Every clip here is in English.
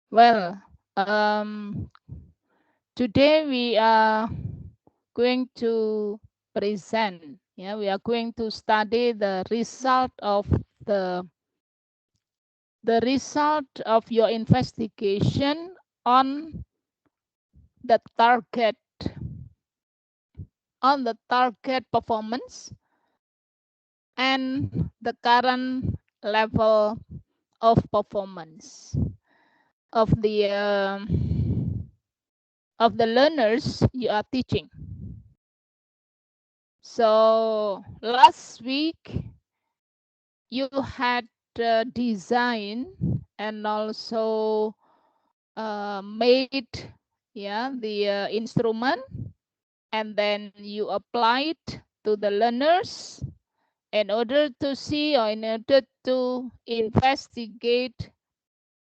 Well, today we are going to present. Yeah, we are going to study the result of the your investigation on the target performance and the current level of performance of the learners you are teaching. So last week you had designed and also made, yeah, the instrument, and then you applied to the learners in order to see, or in order to investigate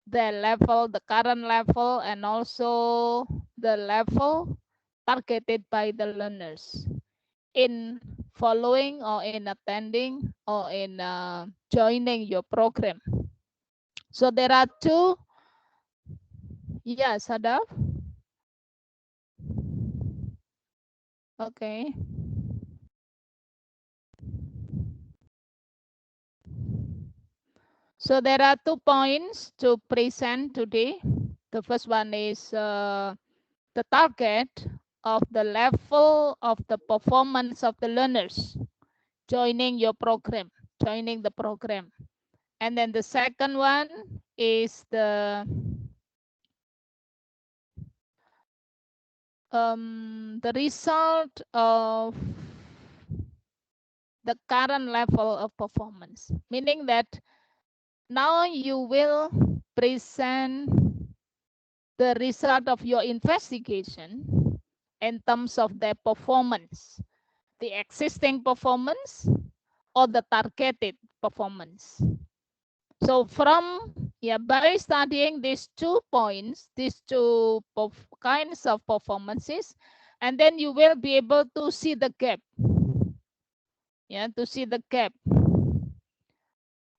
the level, the current level, and also the level targeted by the learners in following or in attending or in joining your program. So there are two. Yes, Sadaf. Okay. So there are 2 points to present today. The first one is the target of the level of the performance of the learners joining your program, joining the program. And then the second one is the result of the current level of performance, meaning that now you will present the result of your investigation in terms of their performance, the existing performance or the targeted performance. So from, yeah, by studying these 2 points, these two kinds of performances, and then you will be able to see the gap. Yeah, to see the gap.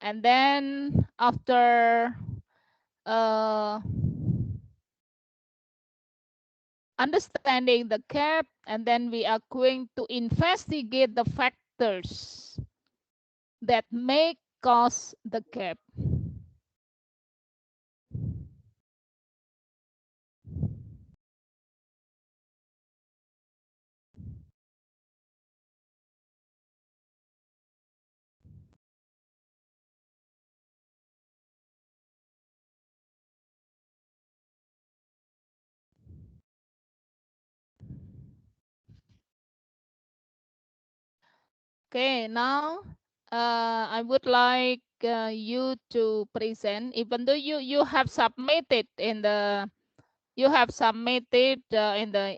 And then after understanding the gap, and then we are going to investigate the factors that may cause the gap. Okay, now I would like you to present, even though you have submitted in the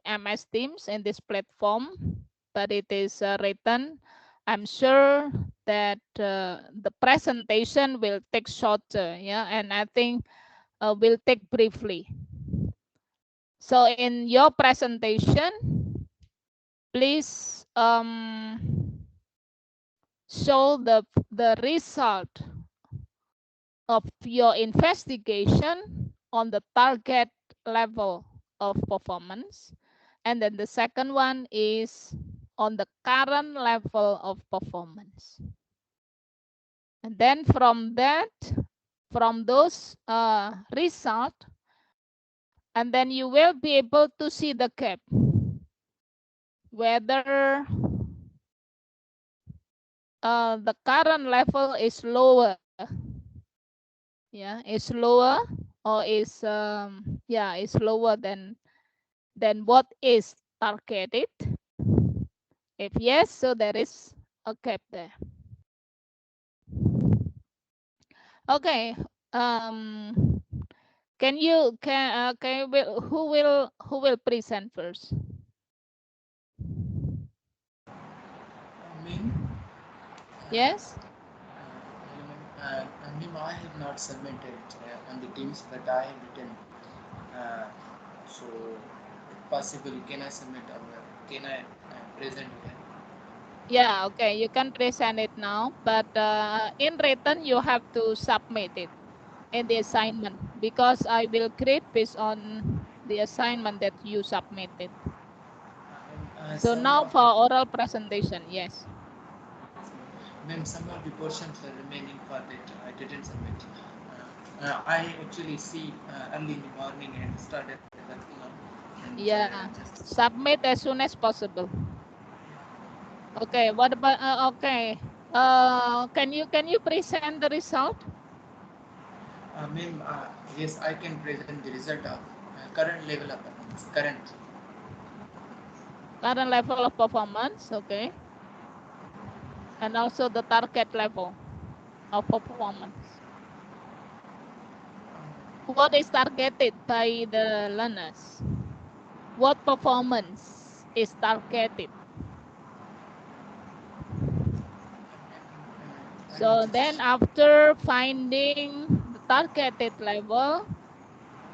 MS Teams in this platform, but it is written. I'm sure that the presentation will take shorter, yeah, and I think will take briefly. So in your presentation, please show the result of your investigation on the target level of performance. And then the second one is on the current level of performance. And then from those results, and then you will be able to see the gap, whether the current level is lower, yeah, is lower, or is is lower than what is targeted. If yes, so there is a gap there. Okay. Can you who will present first? Me? Yes. I have not submitted on the Teams, but I have written. Uh, so, if possible, can I submit or can I present here? Yeah. Okay. You can present it now, but in written you have to submit it in the assignment. because I will grade based on the assignment that you submitted. So now for oral presentation, yes. Ma'am, some of the portions are remaining for that I didn't submit. I actually see early in the morning and started working on. And, Yeah, just submit as soon as possible. Okay, what about okay? Can you present the result? Ma'am, yes, I can present the result of current level of performance. Current level of performance, okay, and also the target level of performance. What is targeted by the learners? What performance is targeted? So then after finding the targeted level,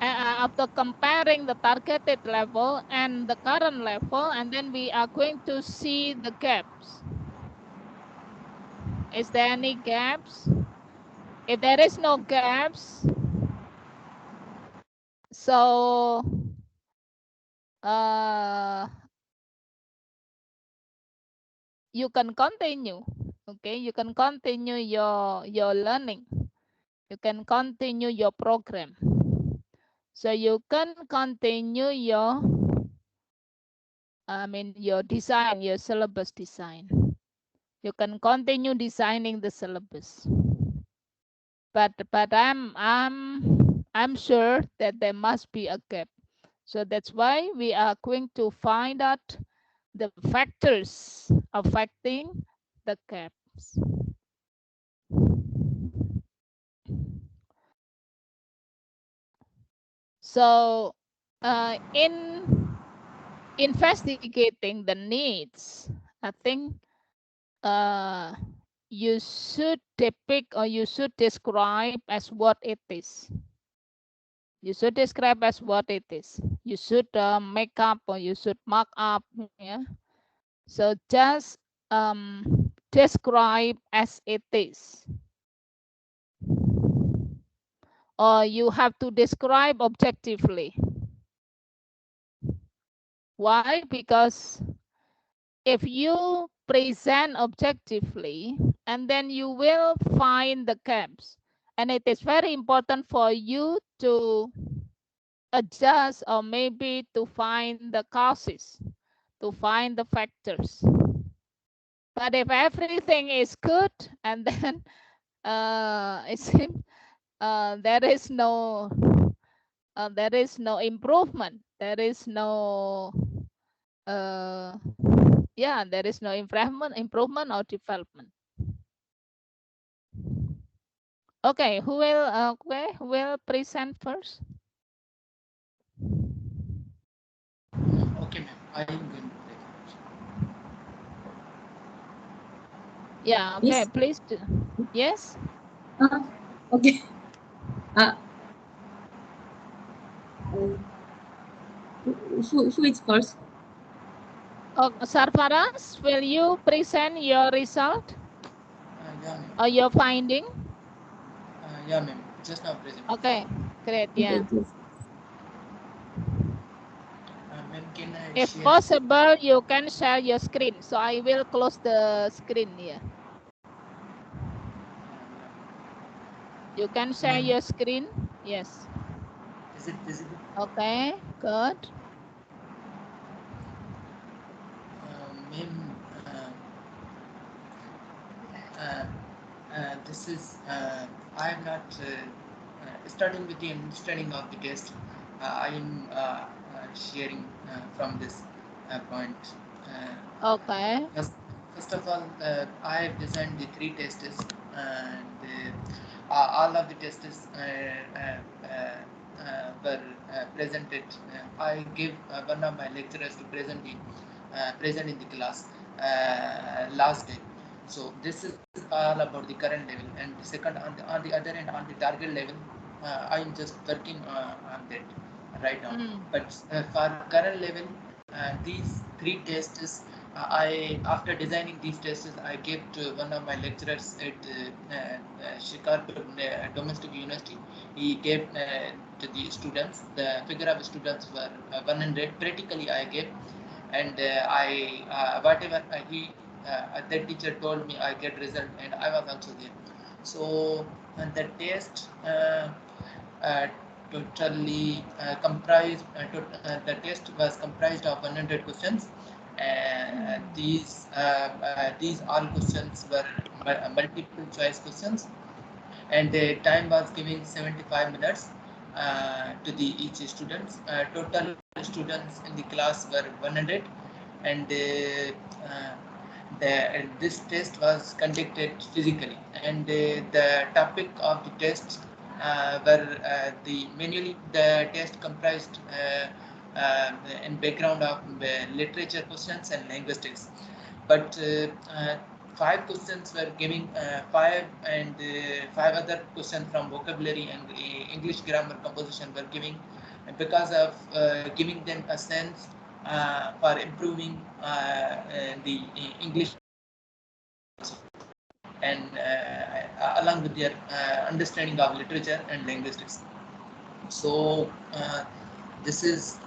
after comparing the targeted level and the current level, and then we are going to see the gaps. Is there any gaps? If there is no gaps, so you can continue. Okay, you can continue your learning. You can continue your program. So you can continue your your design, your syllabus design. You can continue designing the syllabus. But I'm sure that there must be a gap. So that's why we are going to find out the factors affecting the gaps. So in investigating the needs, I think you should depict or you should describe as what it is. You should describe as what it is. You should make up or you should mark up. Yeah. So just describe as it is. Or you have to describe objectively. Why? Because if you present objectively, and then you will find the gaps. And it is very important for you to adjust or maybe to find the causes, to find the factors. But if everything is good, and then it seems there is no improvement, there is no there is no improvement or development. Okay, who will present first? okay, ma'am. I am going to present. Yeah, okay, Yes. please do. Yes. Okay. Who is first? Oh, Sarfaraz, will you present your result Yeah, ma'am. or your finding? Yeah, ma'am. Just now present. Okay, great. Yeah. Okay. Ma'am, can I If share? possible, you can share your screen. So I will close the screen here. You can share Ma'am, your screen. Yes. is it visible? Okay, good. Ma'am, this is I am not starting with the understanding of the test. I am sharing from this point. Okay. First of all, I have designed the three tests, and all of the tests were presented. I give one of my lecturers to present in the class last day. So this is all about the current level, and the second on the other end on the target level, I am just working on that right now. But for current level, these three tests after designing these tests, I gave to one of my lecturers at Chicago Domestic University. He gave to the students. The figure of students were 100. Practically, I gave, and whatever that teacher told me, I get result, and I was also there. So the test. Uh, Totally comprised. The test was comprised of 100 questions. These all questions were multiple choice questions, and the time was giving 75 minutes to the each students. Total students in the class were 100, and this test was conducted physically, and the topic of the test were the manually the test comprised in background of literature questions and linguistics, but five questions were giving five, and five other questions from vocabulary and English grammar composition were giving, because of giving them a sense for improving the English also, and along with their understanding of literature and linguistics. So this is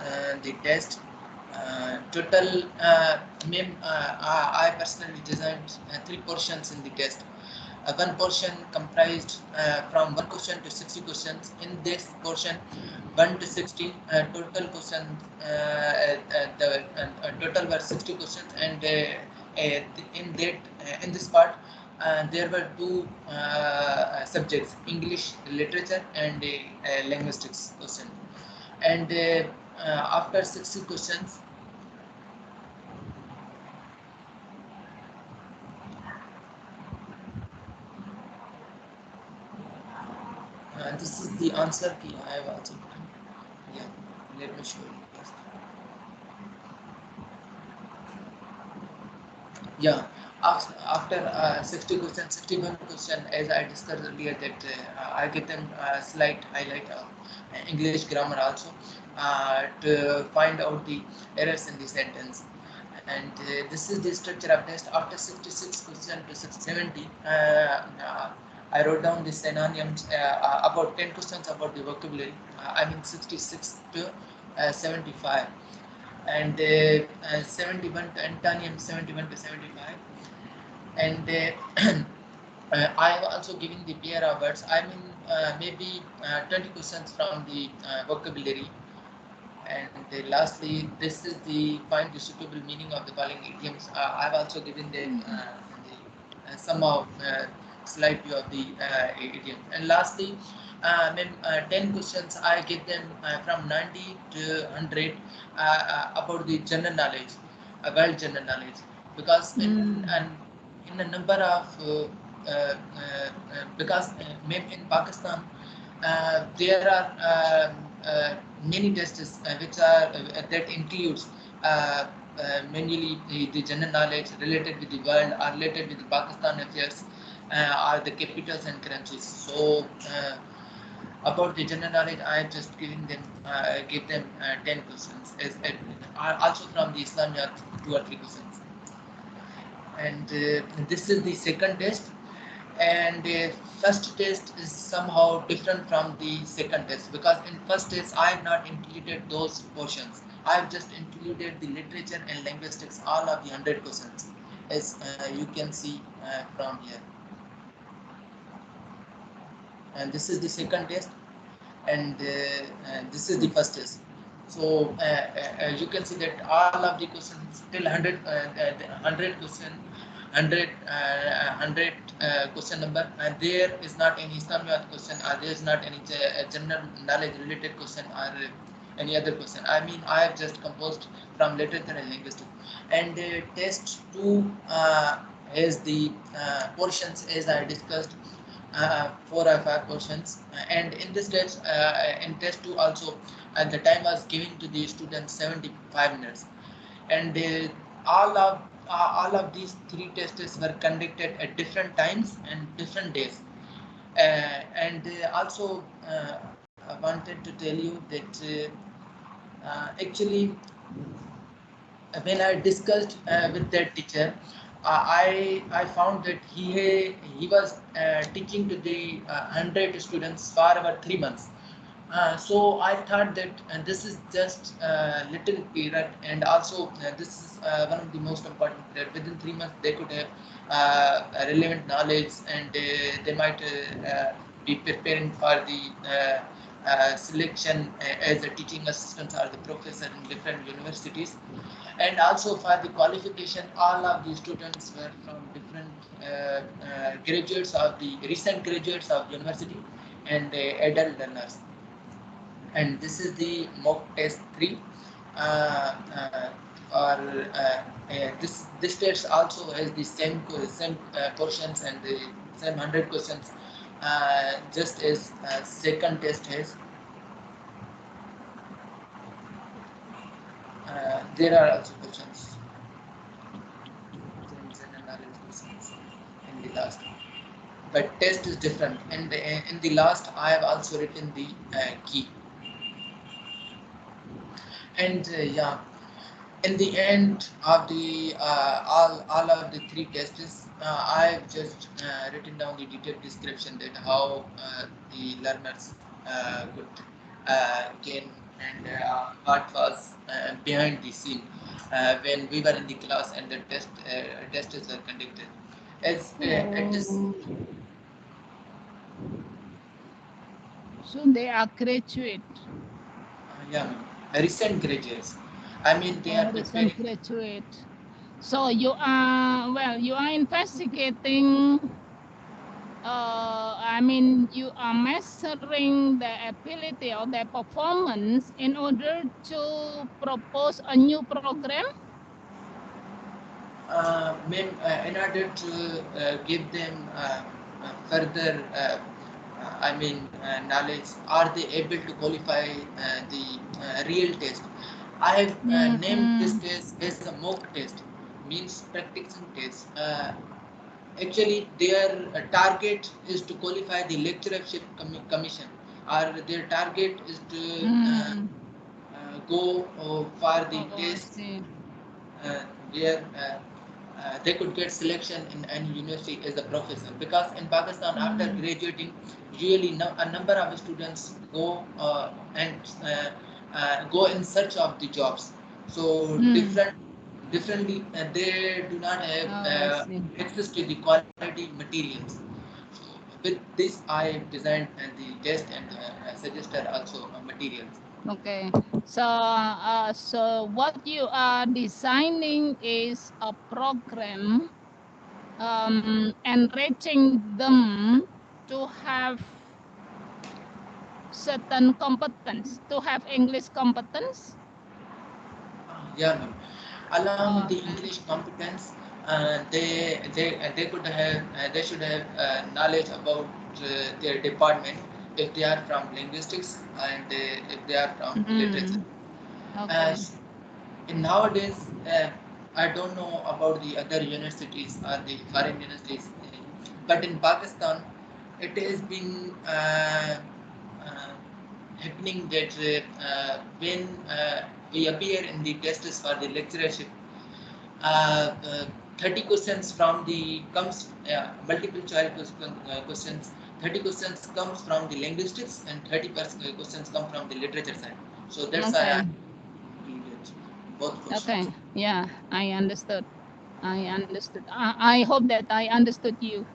the test. Total, I personally designed three portions in the test. One portion comprised from one question to 60 questions. In this portion, 1 to 16 total questions. The total were 60 questions, and in this part, there were two subjects: English literature and linguistics question. And after 60 questions, this is the answer key I have also written. Yeah, let me show you first. Yeah, after 60 questions, 61 question, as I discussed earlier, that I get them slight highlight of English grammar also to find out the errors in the sentence. And this is the structure of test. After 66 question to 70, I wrote down the synonyms, about 10 questions about the vocabulary. I mean 66 to 75, and 71 to antonyms, 71 to 75, and I have also given the pair of words. I mean maybe 20 questions from the vocabulary. And lastly, this is the find the suitable meaning of the following idioms. I've also given some of slide view of the idiom. And lastly, 10 questions I give them from 90 to 100 about the general knowledge, world general knowledge, because in a number of because maybe in Pakistan there are many tests which are that includes mainly the general knowledge related with the world or related with the Pakistan affairs or the capitals and currencies. So about the general knowledge, I have just given them give them 10 questions as also from the Islamia 2 or 3 questions. And this is the second test, and first test is somehow different from the second test, because in first test I have not included those portions. I have just included the literature and linguistics, all of the 100 questions, as you can see from here. And this is the second test, and this is the first test. So you can see that all of the questions till 100 question 100 question number, and there is not any Islamic question, or there is not any general knowledge related question, or any other question. I mean, I have just composed from literature and linguistics. And test 2 is the portions, as I discussed, 4 or 5 portions. And in this test, in test 2 also, the time was given to the students 75 minutes, and all of these 3 tests were conducted at different times and different days. And also I wanted to tell you that actually when I discussed with that teacher, I found that he was teaching to the 100 students for about 3 months. So I thought that this is just a little period, and also this is one of the most important period. Within 3 months, they could have a relevant knowledge, and they might be preparing for the selection as a teaching assistant or the professor in different universities. And also for the qualification, all of the students were from different graduates of the recent graduates of university and adult learners. And this is the mock test 3 or this test also has the same portions and the same 100 questions, just as second test has. There are also questions, general knowledge questions in the last one. But test is different. And in the last, I have also written the key. And yeah, in the end of the all of the three tests, I've just written down the detailed description that how the learners could gain, and what was behind the scene when we were in the class and the tests were conducted. As at this, So they are graduate. yeah, recent graduates. I mean, they are Recent preparing. graduate. So you are, well, you are investigating, I mean, you are measuring the ability or their performance in order to propose a new program. In order to give them further, I mean, knowledge, are they able to qualify the real test? I have named this test as a mock test, means practicing test. Actually, their target is to qualify the lecturership commission, or their target is to go for the test where they could get selection in any university as a professor. Because in Pakistan, after graduating, usually a number of students go and go in search of the jobs. So differently, they do not have access to the quality materials. So with this, I designed the test and suggested also materials. Okay, so what you are designing is a program, enriching them to have certain competence, to have English competence. Yeah, ma'am. Along with the English competence, they could have they should have knowledge about their department, if they are from linguistics and if they are from literature. Okay. In nowadays, I don't know about the other universities or the foreign universities, but in Pakistan, it has been uh, happening that when we appear in the tests for the lecturership, uh, uh, 30 questions from the comes multiple choice questions. 30 questions comes from the linguistics and 30% questions come from the literature side. So that's why I included both questions. Okay, yeah, I understood. I hope that I understood you.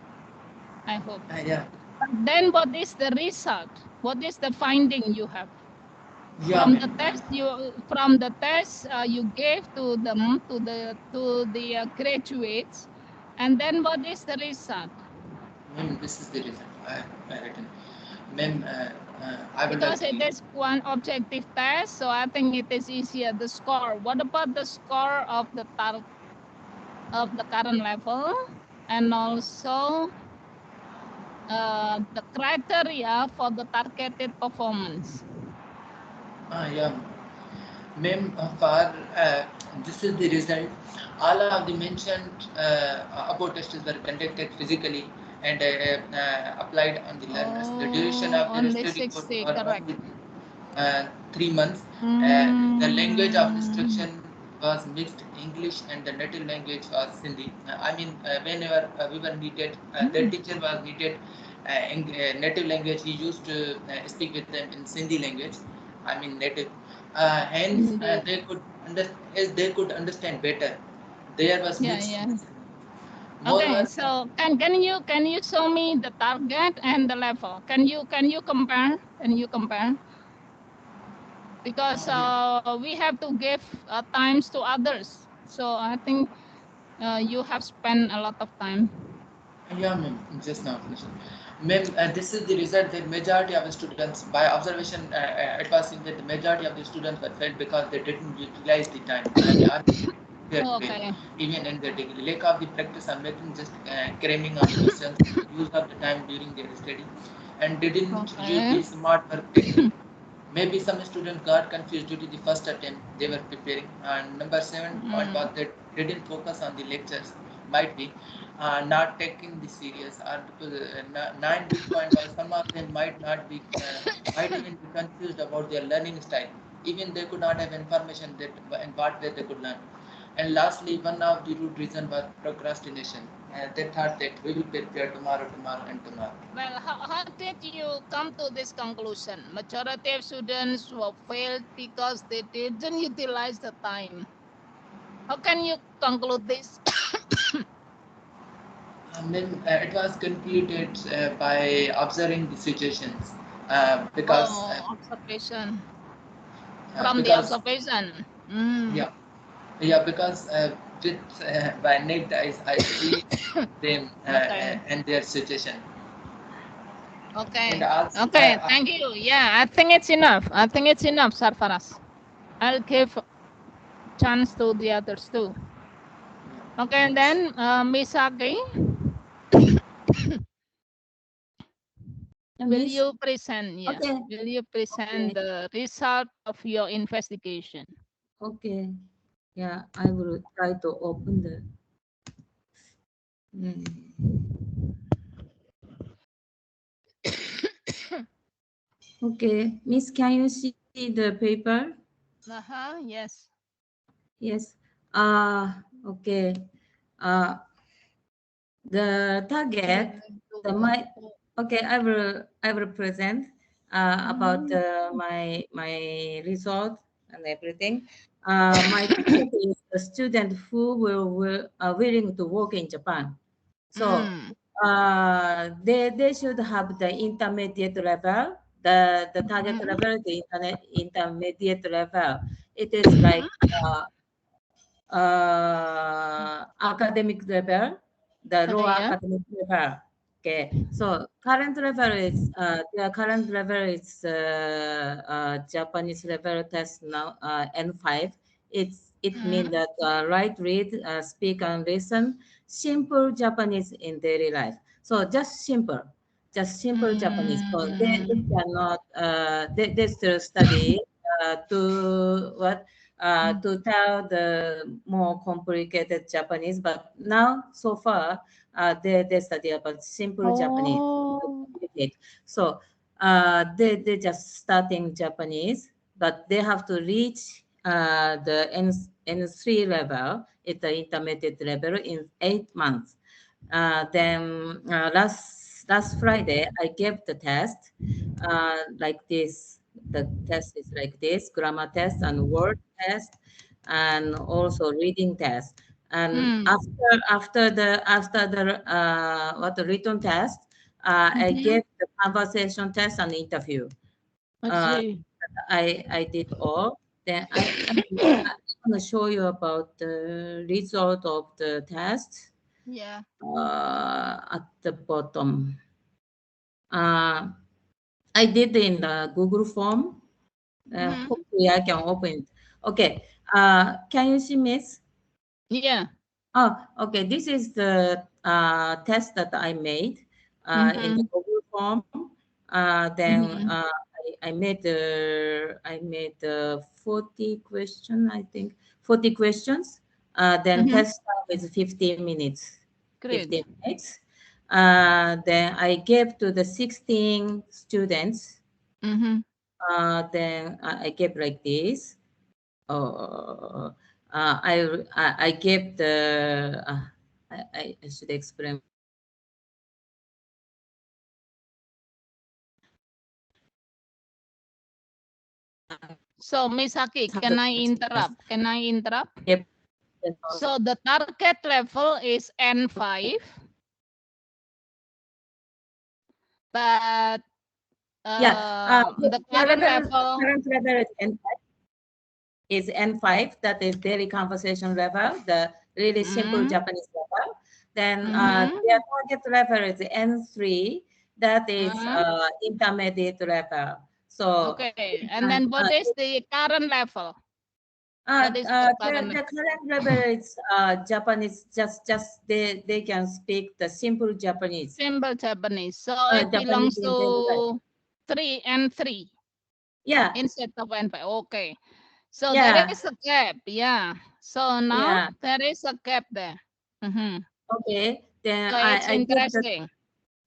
I hope. Yeah. Then what is the result? What is the finding you have? Yeah, From the test you gave to them, to the graduates, and then what is the result? ma'am, this is the result I written. Ma'am, I would Because like it to. is one objective test, so I think it is easier. The score. What about the score of the current level, and also the criteria for the targeted performance? Yeah. Ma'am, for this is the result. All of the mentioned about tests were conducted physically and applied on the learners. The duration of their Only study course 60, was correct. 3 months. The language of instruction was mixed English and the native language was Sindhi. I mean, whenever we were needed, their teacher was needed native language, he used to speak with them in Sindhi language. I mean native. Hence, Indeed. they could understand better. There was Yeah, mixed. yeah. Moreover, Okay, so can you show me the target and the level? Can you compare? Can you compare? Because we have to give times to others. So I think you have spent a lot of time. yeah, ma'am, just now finished. Ma'am, this is the result that majority of the students, by observation, it was seen that the majority of the students were failed because they didn't utilize the time. They are there to fail. Okay. Even in their degree. Lack of the practice are making just cramming on questions, use of the time during their study, and they didn't use Okay. the smart work technique. Maybe some students got confused due to the first attempt they were preparing. And number 7 point was that they didn't focus on the lectures. Might be not taking the serious. Or 9 big point was some of them might not be, might even be confused about their learning style. Even they could not have information that in what way they could learn. And lastly, one of the root reason was procrastination. They thought that we will prepare tomorrow, tomorrow, and tomorrow. Well, how did you come to this conclusion? Majority of students were failed because they didn't utilize the time. How can you conclude this? It was concluded by observing the situations Oh, observation. From the because observation. yeah, yeah, because with by naked eyes I see them Okay. and their situation. And Okay. also Okay. Thank you. Yeah, I think it's enough. I think it's enough, Sarfaraz. I'll give chance to the others too. Okay, and then Misaki, will Miss? you present? Yeah. Okay. Will you present Okay. the result of your investigation? Okay. Yeah, I will try to open the. Mm. Okay, Miss, can you see the paper? Yes. Yes. Okay. Uh, the target, the my. Okay, I will present about my result and everything. My target is the student who will willing to work in Japan. So Mm. they should have the intermediate level. The target level, the intermediate level. It is like academic level, the lower Yeah. academic level. Okay, so current level is the current level is Japanese level test now N5. It means that write, read, speak, and listen simple Japanese in daily life. So just simple Japanese. So they cannot they still study to tell the more complicated Japanese, but now so far they study about simple Japanese to Oh. communicate. So they just starting Japanese, but they have to reach the N3 level at the intermediate level in 8 months. Then last Friday, I gave the test like this. The test is like this: grammar test and word test, and also reading test. And after the what the written test, I gave the conversation test and interview. I Uh, see. I did all. Then I'm gonna show you about the result of the test Yeah. at the bottom. I did in the Google form. Hopefully I can open it. Okay. Can you see, Miss? Yeah. Oh, okay. This is the test that I made in the Google form. Then I made 40 question, I think 40 questions. Then test time is 15 minutes. Great. 15 minutes. Then I gave to the 16 students. Then I gave like this. Uh, I gave the I should explain. So, Miss Haki, can I interrupt? Can I interrupt? Yep. So the target level is N5, but the current level is N5. Is N5, that is daily conversation level, the really simple Japanese level. Then their target level is N3, that is intermediate level. So okay, and then what is the current level? What is the current the current level is Japanese. Just they can speak the simple Japanese. simple Japanese? So it belongs Japanese in daily life. to 3 and 3. Yeah. Instead of N5. Okay. So Yeah. there is a gap. Yeah. So now Yeah. there is a gap there. Okay. Then So it's I give the interesting.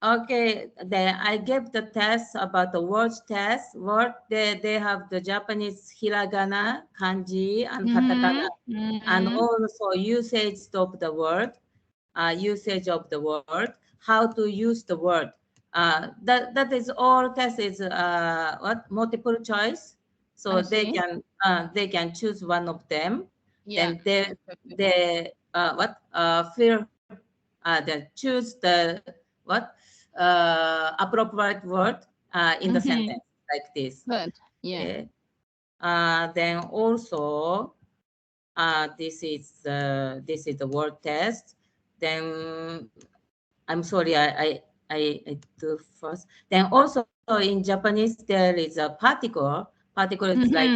okay, then I gave the test about the words test. Word they have the Japanese hiragana, kanji, and katakana, and also usage of the word, how to use the word. That is all test is what multiple choice, so they can choose one of them. Yeah. Then they feel they choose the appropriate word in the sentence like this. Good. Yeah. Okay. Then also this is the word test. Then I'm sorry, I do first. Then also in Japanese there is a particle. Particle is like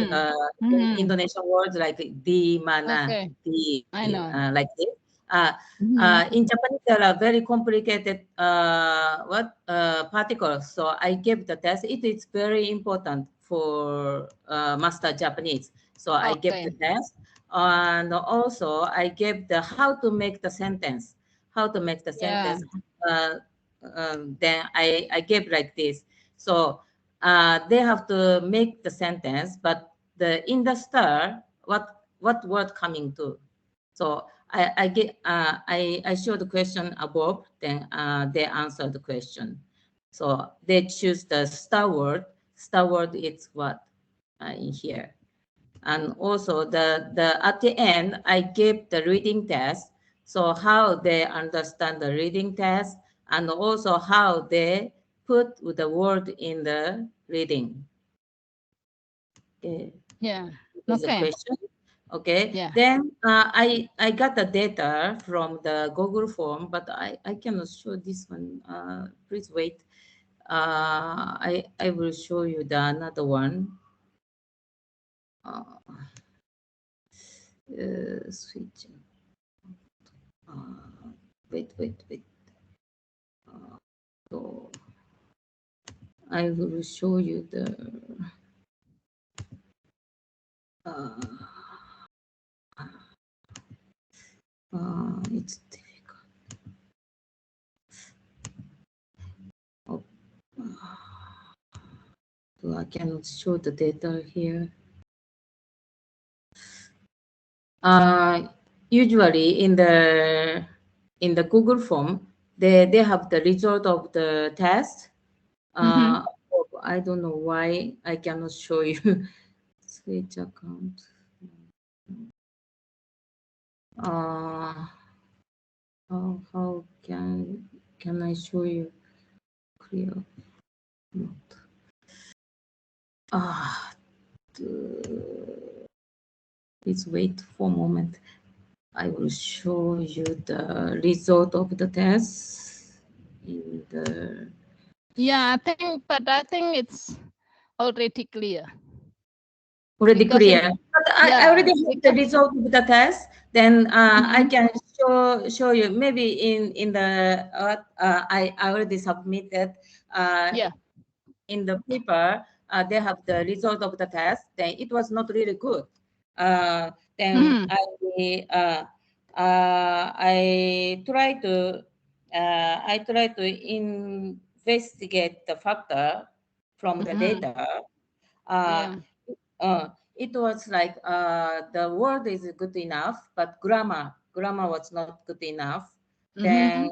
Indonesian words like di mana, Okay. di I know. like this. In Japanese there are very complicated particles. So I gave the test. It is very important for master Japanese. So I gave the test, and also I gave the how to make the sentence. How to make the sentence. Then I gave like this. So they have to make the sentence, but in the star, what word coming to? So I show the question above, then they answer the question. So they choose the star word. Star word is what in here. And also the at the end I gave the reading test. So how they understand the reading test, and also how they put the word in the reading. Okay. Yeah. Is a question. Okay. Yeah. Then I got the data from the Google form, but I cannot show this one. Please wait. I will show you the another one. Switch. Wait. So I will show you the. It's difficult. Oh, so I cannot show the data here. Usually in the Google form, they have the result of the test. I don't know why I cannot show you. Switch account. How can I show you clear? Not. Please wait for a moment. I will show you the result of the test in the. Yeah, I think it's already clear. Already Because clear. But I already have the result of the test. Then I can show you maybe in the I already submitted. In the paper, they have the result of the test. Then it was not really good. Then I try to investigate the factor from the data. it was like the word is good enough, but grammar was not good enough. Then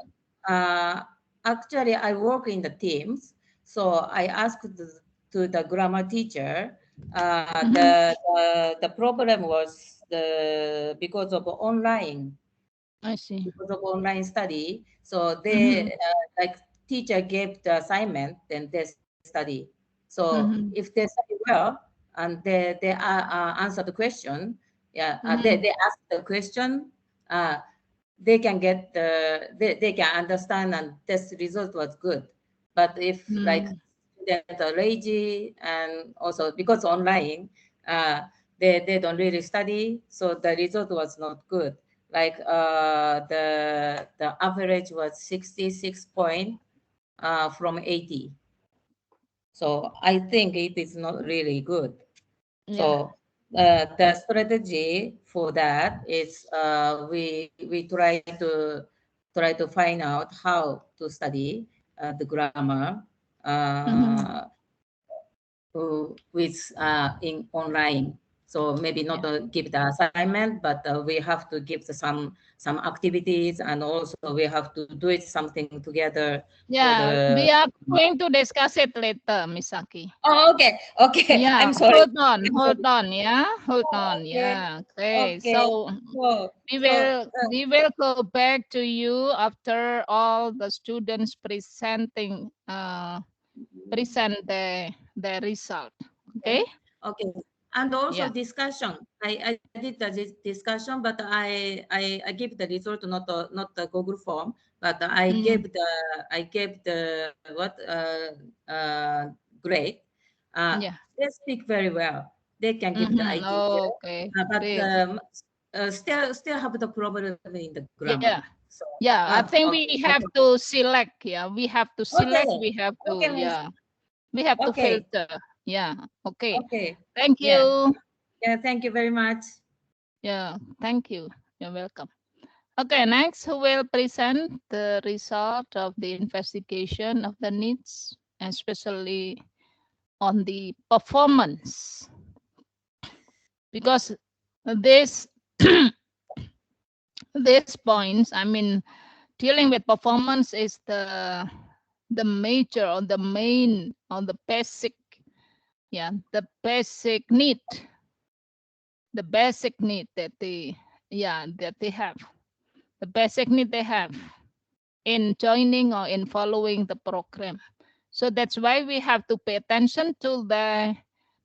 actually I work in the teams, so I asked to the grammar teacher. The problem was because of online I see. because of online study. So they like teacher gave the assignment, then they study. So if they study well and they answer the question, yeah, they ask the question, they can get they can understand and test result was good. But if like students are lazy and also because online, they don't really study, so the result was not good. Like the average was 66 point from 80. So I think it is not really good. Yeah. So the strategy for that is we try to find out how to study the grammar with in online. So maybe not give the assignment, but we have to give some activities, and also we have to do it something together for Yeah, the. we are going to discuss it later, Misaki. Oh, okay, okay. Yeah, I'm sorry. hold on, I'm hold sorry. on, yeah, hold on, Okay, yeah. Okay, okay. so So, we will go back to you after all the students presenting present the result. Okay. okay. And also Yeah. discussion. I did the discussion, but I give the result not the Google form, but I gave the what grade. Yeah. They speak very well. They can give the ideas, Okay. but Great. still have the problem in the grammar. Yeah. So Yeah, I think okay, we okay, have to select. Yeah, we have to select. okay, We have to. okay, miss. Yeah, we have to Okay, filter. Yeah. Okay. okay. Thank Yeah, you. yeah. Thank you very much. Yeah. Thank you. You're welcome. Okay. Next, who will present the result of the investigation of the needs, especially on the performance, because this these points, I mean, dealing with performance is the major or the main or the basic, yeah, the basic need that they, yeah, that they have, the basic need they have in joining or in following the program. So that's why we have to pay attention to the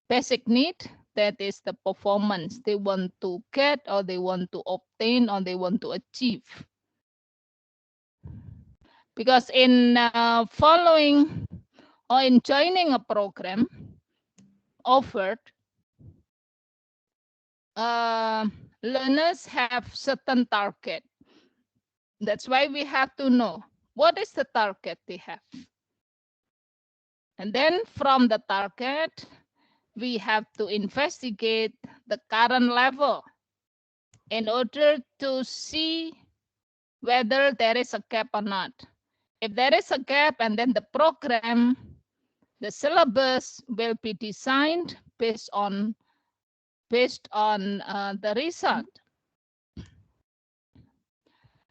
basic need, that is the performance they want to get or they want to obtain or they want to achieve. Because in following or in joining a program offered, learners have certain target. That's why we have to know what is the target they have. And then from the target, we have to investigate the current level in order to see whether there is a gap or not. If there is a gap, and then the program, the syllabus will be designed based on the result.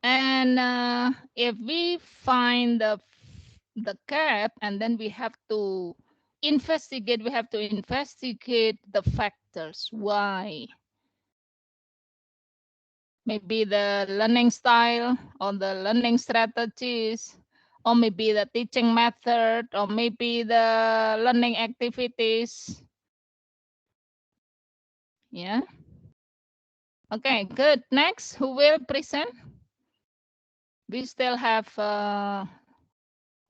And if we find the gap, and then we have to investigate the factors why. Maybe the learning style or the learning strategies, or maybe the teaching method, or maybe the learning activities. Yeah. Okay, good. Next, who will present? We still have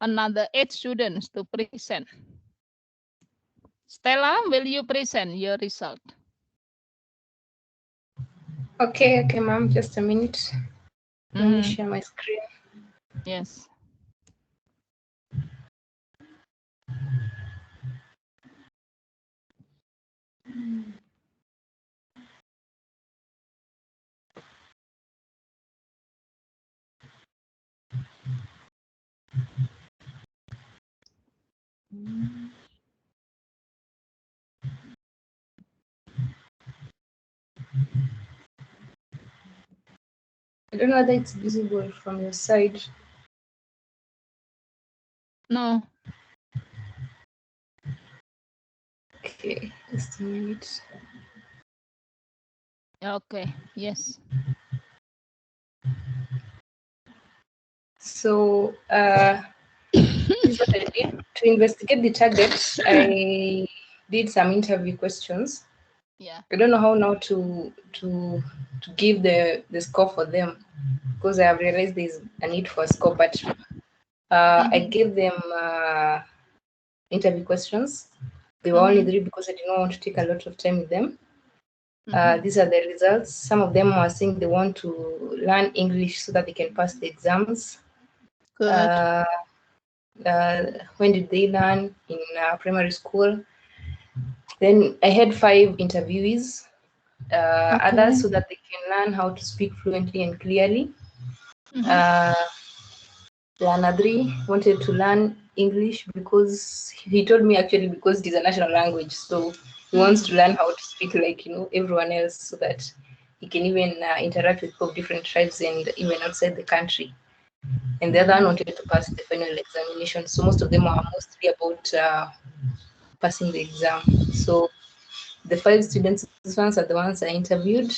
another 8 students to present. Stella, will you present your result? Okay, ma'am. Just a minute. Let me share my screen. Yes. I don't know whether it's visible from your side. No. Okay, just a minute. Okay. Yes. So this is what I did to investigate the target. I did some interview questions. Yeah. I don't know how now to give the score for them, because I have realized there's a need for a score. But I gave them interview questions. They were only 3 because I did not want to take a lot of time with them. These are the results. Some of them are saying they want to learn English so that they can pass the exams. Good. When did they learn in primary school? Then I had 5 interviewees, others, so that they can learn how to speak fluently and clearly. Learner 3 wanted to learn English because he told me actually because it is a national language, so he wants to learn how to speak like everyone else, so that he can even interact with people of different tribes and even outside the country. And the other one wanted to pass the final examination. So most of them are mostly about passing the exam. So the 5 students, these ones are the ones I interviewed.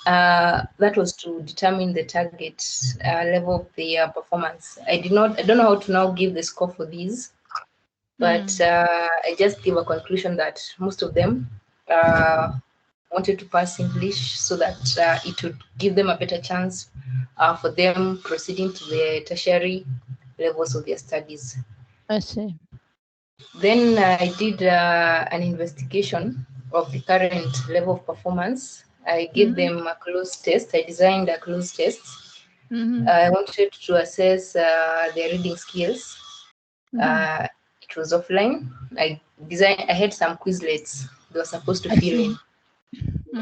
That was to determine the target level of their performance. I don't know how to now give the score for these, but I just give a conclusion that most of them wanted to pass English so that it would give them a better chance for them proceeding to the tertiary levels of their studies. I see. Then I did an investigation of the current level of performance. I gave them a closed test. I designed a closed test. I wanted to assess their reading skills. It was offline. I had some Quizlets they were supposed to fill in.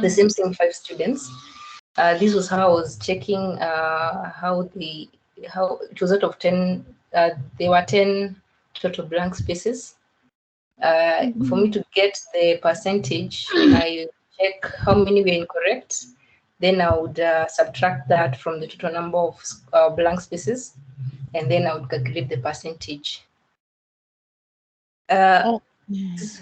The same 5 students. This was how I was checking how it was out of 10. There were 10 total blank spaces. For me to get the percentage, I check how many were incorrect. Then I would subtract that from the total number of blank spaces, and then I would calculate the percentage. This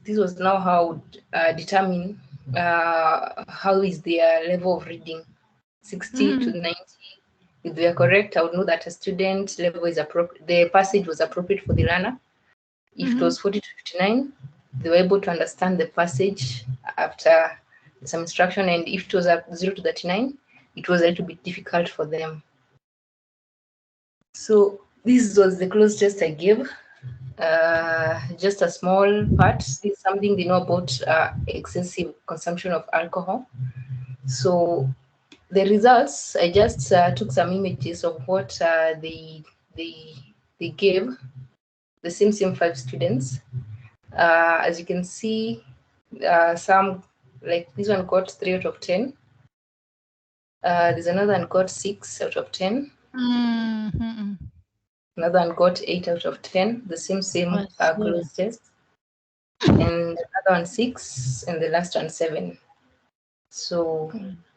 was now how I would determine how is their level of reading, 60 to 90. If they are correct, I would know that a student level is appropriate. The passage was appropriate for the learner. If it was 40 to 59, they were able to understand the passage after some instruction. And if it was at 0 to 39, it was a little bit difficult for them. So this was the closed test I gave. Just a small part. This is something they know about excessive consumption of alcohol. So the results, I just took some images of what they gave the same 5 students. As you can see, some like this one got 3 out of 10. There's another one got 6 out of 10. Another one got 8 out of 10. The same closed test. And another one 6, and the last one 7. So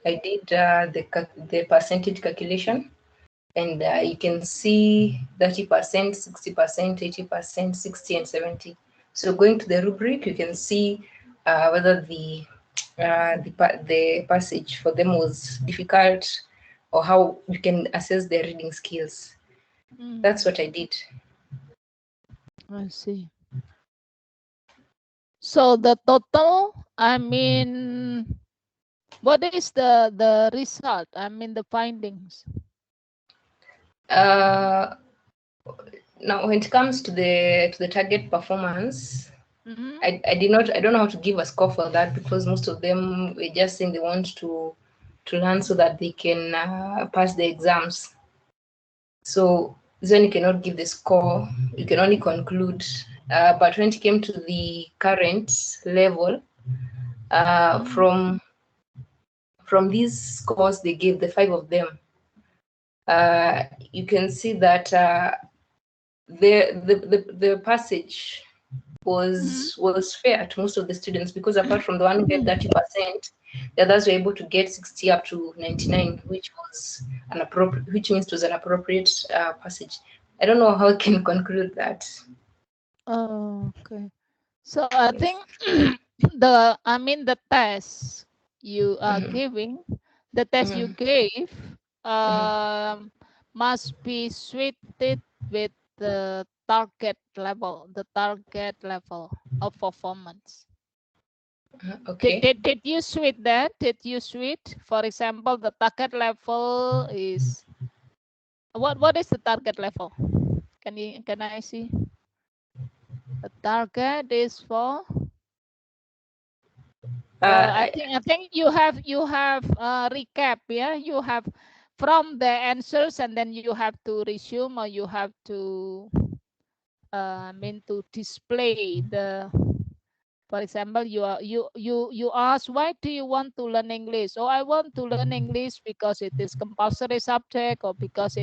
I did the percentage calculation, and you can see 30%, 60%, 80%, 60, and 70. So going to the rubric, you can see whether the passage for them was difficult, or how you can assess their reading skills. That's what I did. I see. So the total, I mean, what is the result? I mean, the findings. Now, when it comes to the target performance, I don't know how to give a score for that, because most of them were just saying they want to learn so that they can pass the exams. So this one you cannot give the score, you can only conclude. But when it came to the current level, from these scores they gave, the 5 of them, you can see that the passage was fair to most of the students, because apart from the one who gave 30%, the others were able to get 60 up to 99, which means it was an appropriate passage. I don't know how I can conclude that. Oh, okay. So I Yes. think the test you are Mhm. giving, the test you Mhm. gave, must be suited with the target level of performance. Okay. Did you suit that? Did you suit? For example, the target level is what is the target level? Can I see? The target is for I think you have recap, yeah. You have from the answers, and then you have to resume, or you have to to display the. For example, you ask, why do you want to learn English? Oh, I want to learn English because it is compulsory subject, or because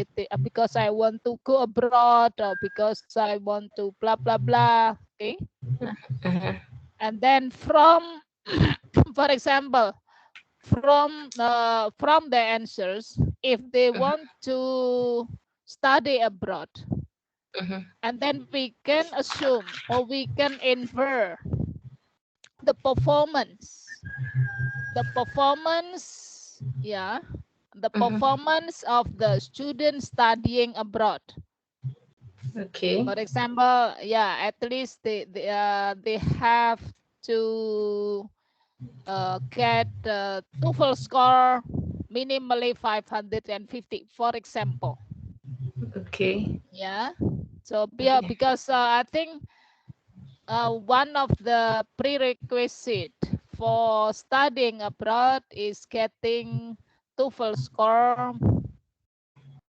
I want to go abroad, or because I want to blah blah blah. Okay. And then from for example, from the answers, if they want to study abroad, and then we can assume, or we can infer the performance yeah, the performance of the students studying abroad. Okay. For example, yeah, at least they have to get TOEFL score minimally 550, for example. Okay. Yeah. So Okay. because I think one of the prerequisite for studying abroad is getting TOEFL score.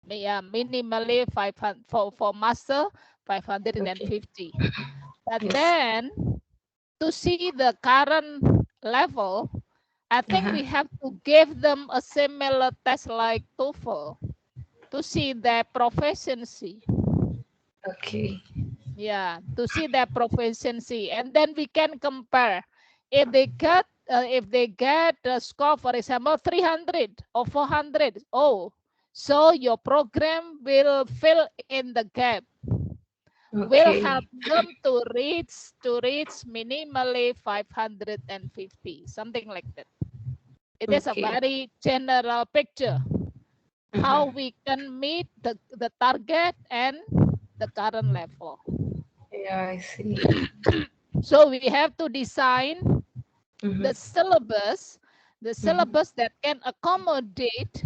Yeah, minimally 500 for master 550. But Yes. then to see the current level, I think we have to give them a similar test like TOEFL to see their proficiency. Okay. Yeah, to see their proficiency, and then we can compare. If they get a score, for example, 300 or 400, oh, so your program will fill in the gap. Will Okay. help them to reach minimally 550, something like that. It is a Okay. very general picture how we can meet the target and the current level. Yeah, I see. So we have to design the Mhm. syllabus Mhm. that can accommodate,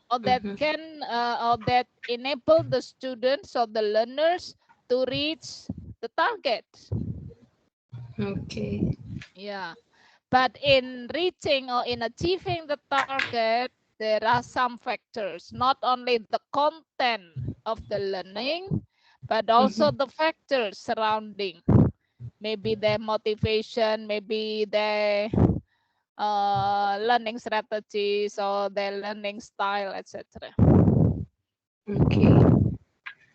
or that Mhm. can or that enable the students or the learners to reach the target. Okay. Yeah. But in reaching or in achieving the target, there are some factors, not only the content of the learning, but also the factors surrounding. Maybe their motivation, maybe their learning strategies, or their learning style, etc. Okay.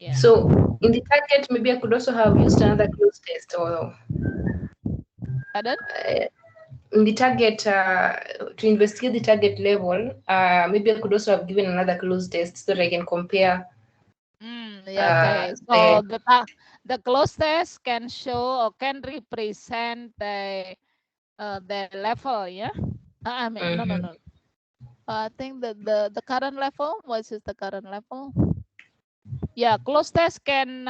Yeah. So in the target, maybe I could also have used another close test, or Pardon? in the target to investigate the target level. Maybe I could also have given another close test so that I can compare. Yeah, okay. So the close test can show or can represent the level, yeah. I mean, no. I think the current level. What is the current level? Yeah, close test can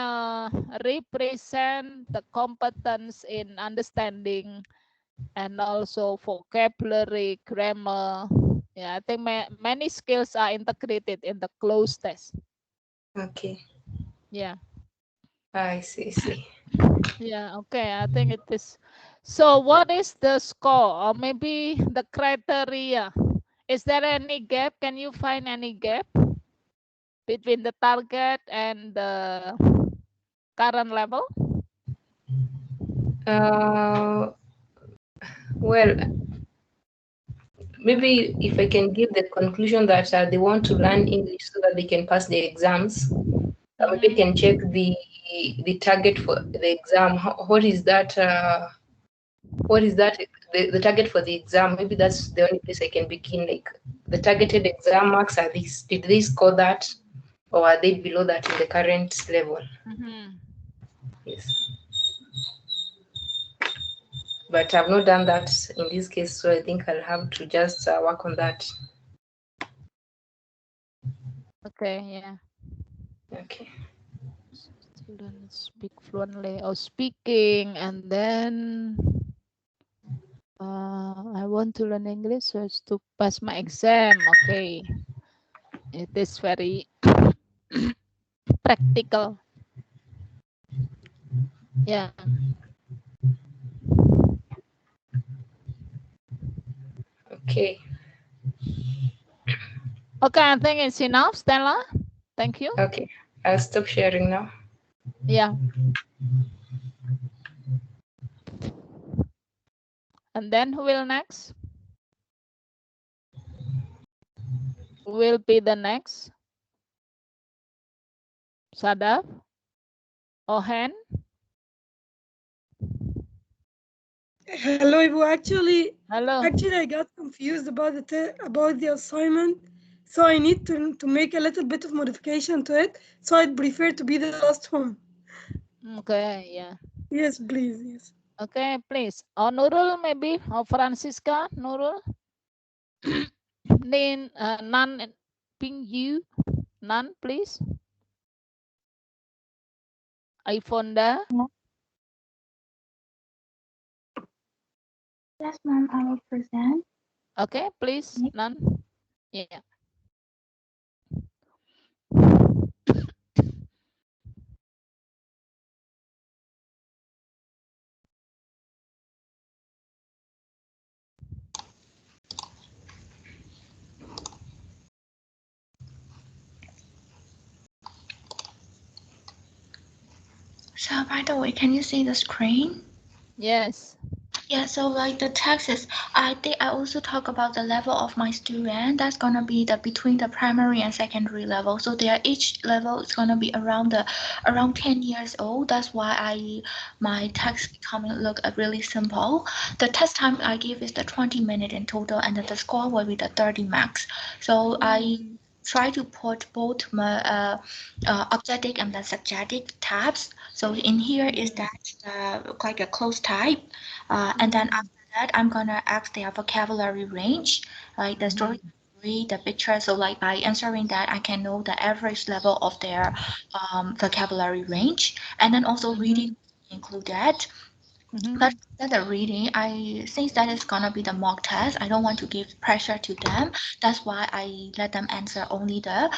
represent the competence in understanding and also vocabulary, grammar. Yeah, I think many skills are integrated in the close test. Okay. Yeah. I see. Yeah, okay. I think it is. So what is the score, or maybe the criteria? Is there any gap? Can you find any gap between the target and the current level? Well, maybe if I can give the conclusion that they want to learn English so that they can pass the exams, maybe I can check the target for the exam. What is that? what is that? The target for the exam? Maybe that's the only place I can begin. Like the targeted exam marks are these. Did they score that, or are they below that in the current level? Yes. But I've not done that in this case, so I think I'll have to just work on that. Okay, yeah. Okay. Students speak fluently or speaking, and then I want to learn English so as to pass my exam. Okay, it is very practical. Yeah. Okay. Okay, I think it's enough, Stella. Thank you. Okay. I'll stop sharing now. Yeah. And then who will next? Who will be the next? Sadaf? Ohen? Hello, Ibu. Hello. Actually, I got confused about the assignment, so I need to make a little bit of modification to it. So I'd prefer to be the last one. Okay, yeah. Yes, please. Yes. Okay, please. Or Nurul maybe, or Francisca, Nurul. Then Nan, ping you. Nan, please. Ifonda. Yes, ma'am, I will present. Okay, please, Nan. Yeah. So by the way, can you see the screen? Yes. Yeah, so like the taxes, I think I also talk about the level of my student. That's gonna be the between the primary and secondary level. So they are each level is gonna be around 10 years old. That's why my text becoming look really simple. The test time I give is the 20 minutes in total, and then the score will be the 30 max. So I try to put both my objective and the subjective tabs. So in here is that like a close type. And then after that, I'm gonna ask their vocabulary range, like the story, the picture. So like by answering that, I can know the average level of their vocabulary range, and then also reading include that. But then the reading, I think that is gonna be the mock test. I don't want to give pressure to them. That's why I let them answer only the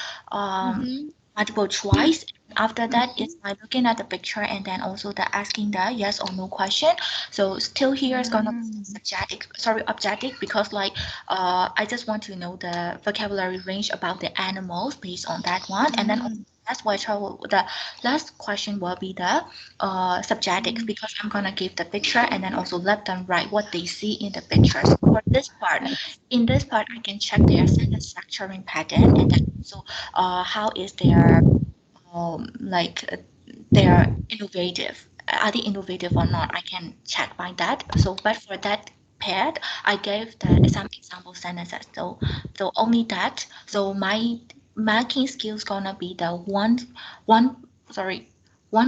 multiple choice. After that, it's by looking at the picture and then also the asking the yes or no question. So still here is gonna be objective because like I just want to know the vocabulary range about the animals based on that one, and then that's why the last question will be the subjective because I'm gonna give the picture and then also let them write what they see in the pictures. For this part, in this part, I can check their sentence structuring pattern and then also how is their they're innovative. Are they innovative or not? I can check by that. So, but for that paired, I gave some example sentences. So only that. So my marking skill is gonna be the one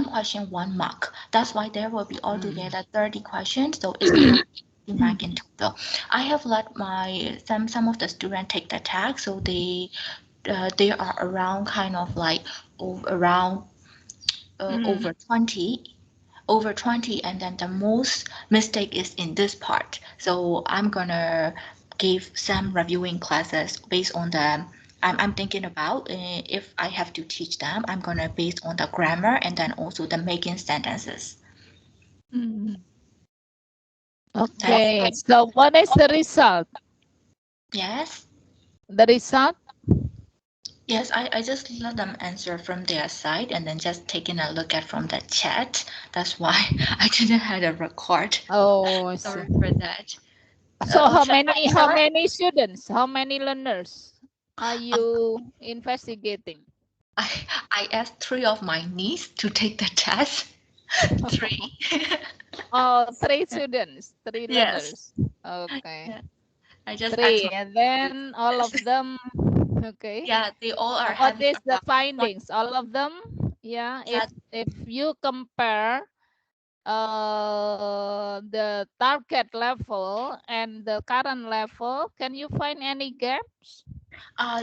question, 1 mark. That's why there will be altogether 30 questions. So it's gonna be mark in total. I have let some of the students take the tag, so they are around kind of like around over 20, and then the most mistake is in this part. So I'm gonna give some reviewing classes based on the I'm thinking about if I have to teach them, I'm gonna based on the grammar and then also the making sentences. Okay, so what is the result? Yes. The result? Yes, I just let them answer from their side and then just taking a look at from the chat. That's why I didn't have a record. Oh, I Sorry see. for that. So how many students, how many learners are you investigating? I asked 3 of my niece to take the test. Three. Oh, three students, three Yes. learners. Okay. Yeah. I just Three, asked my and then all of yes. them. Okay. Yeah, they all are What having is the around 20. findings? All of them. Yeah. Yeah, If you compare the target level and the current level, can you find any gaps?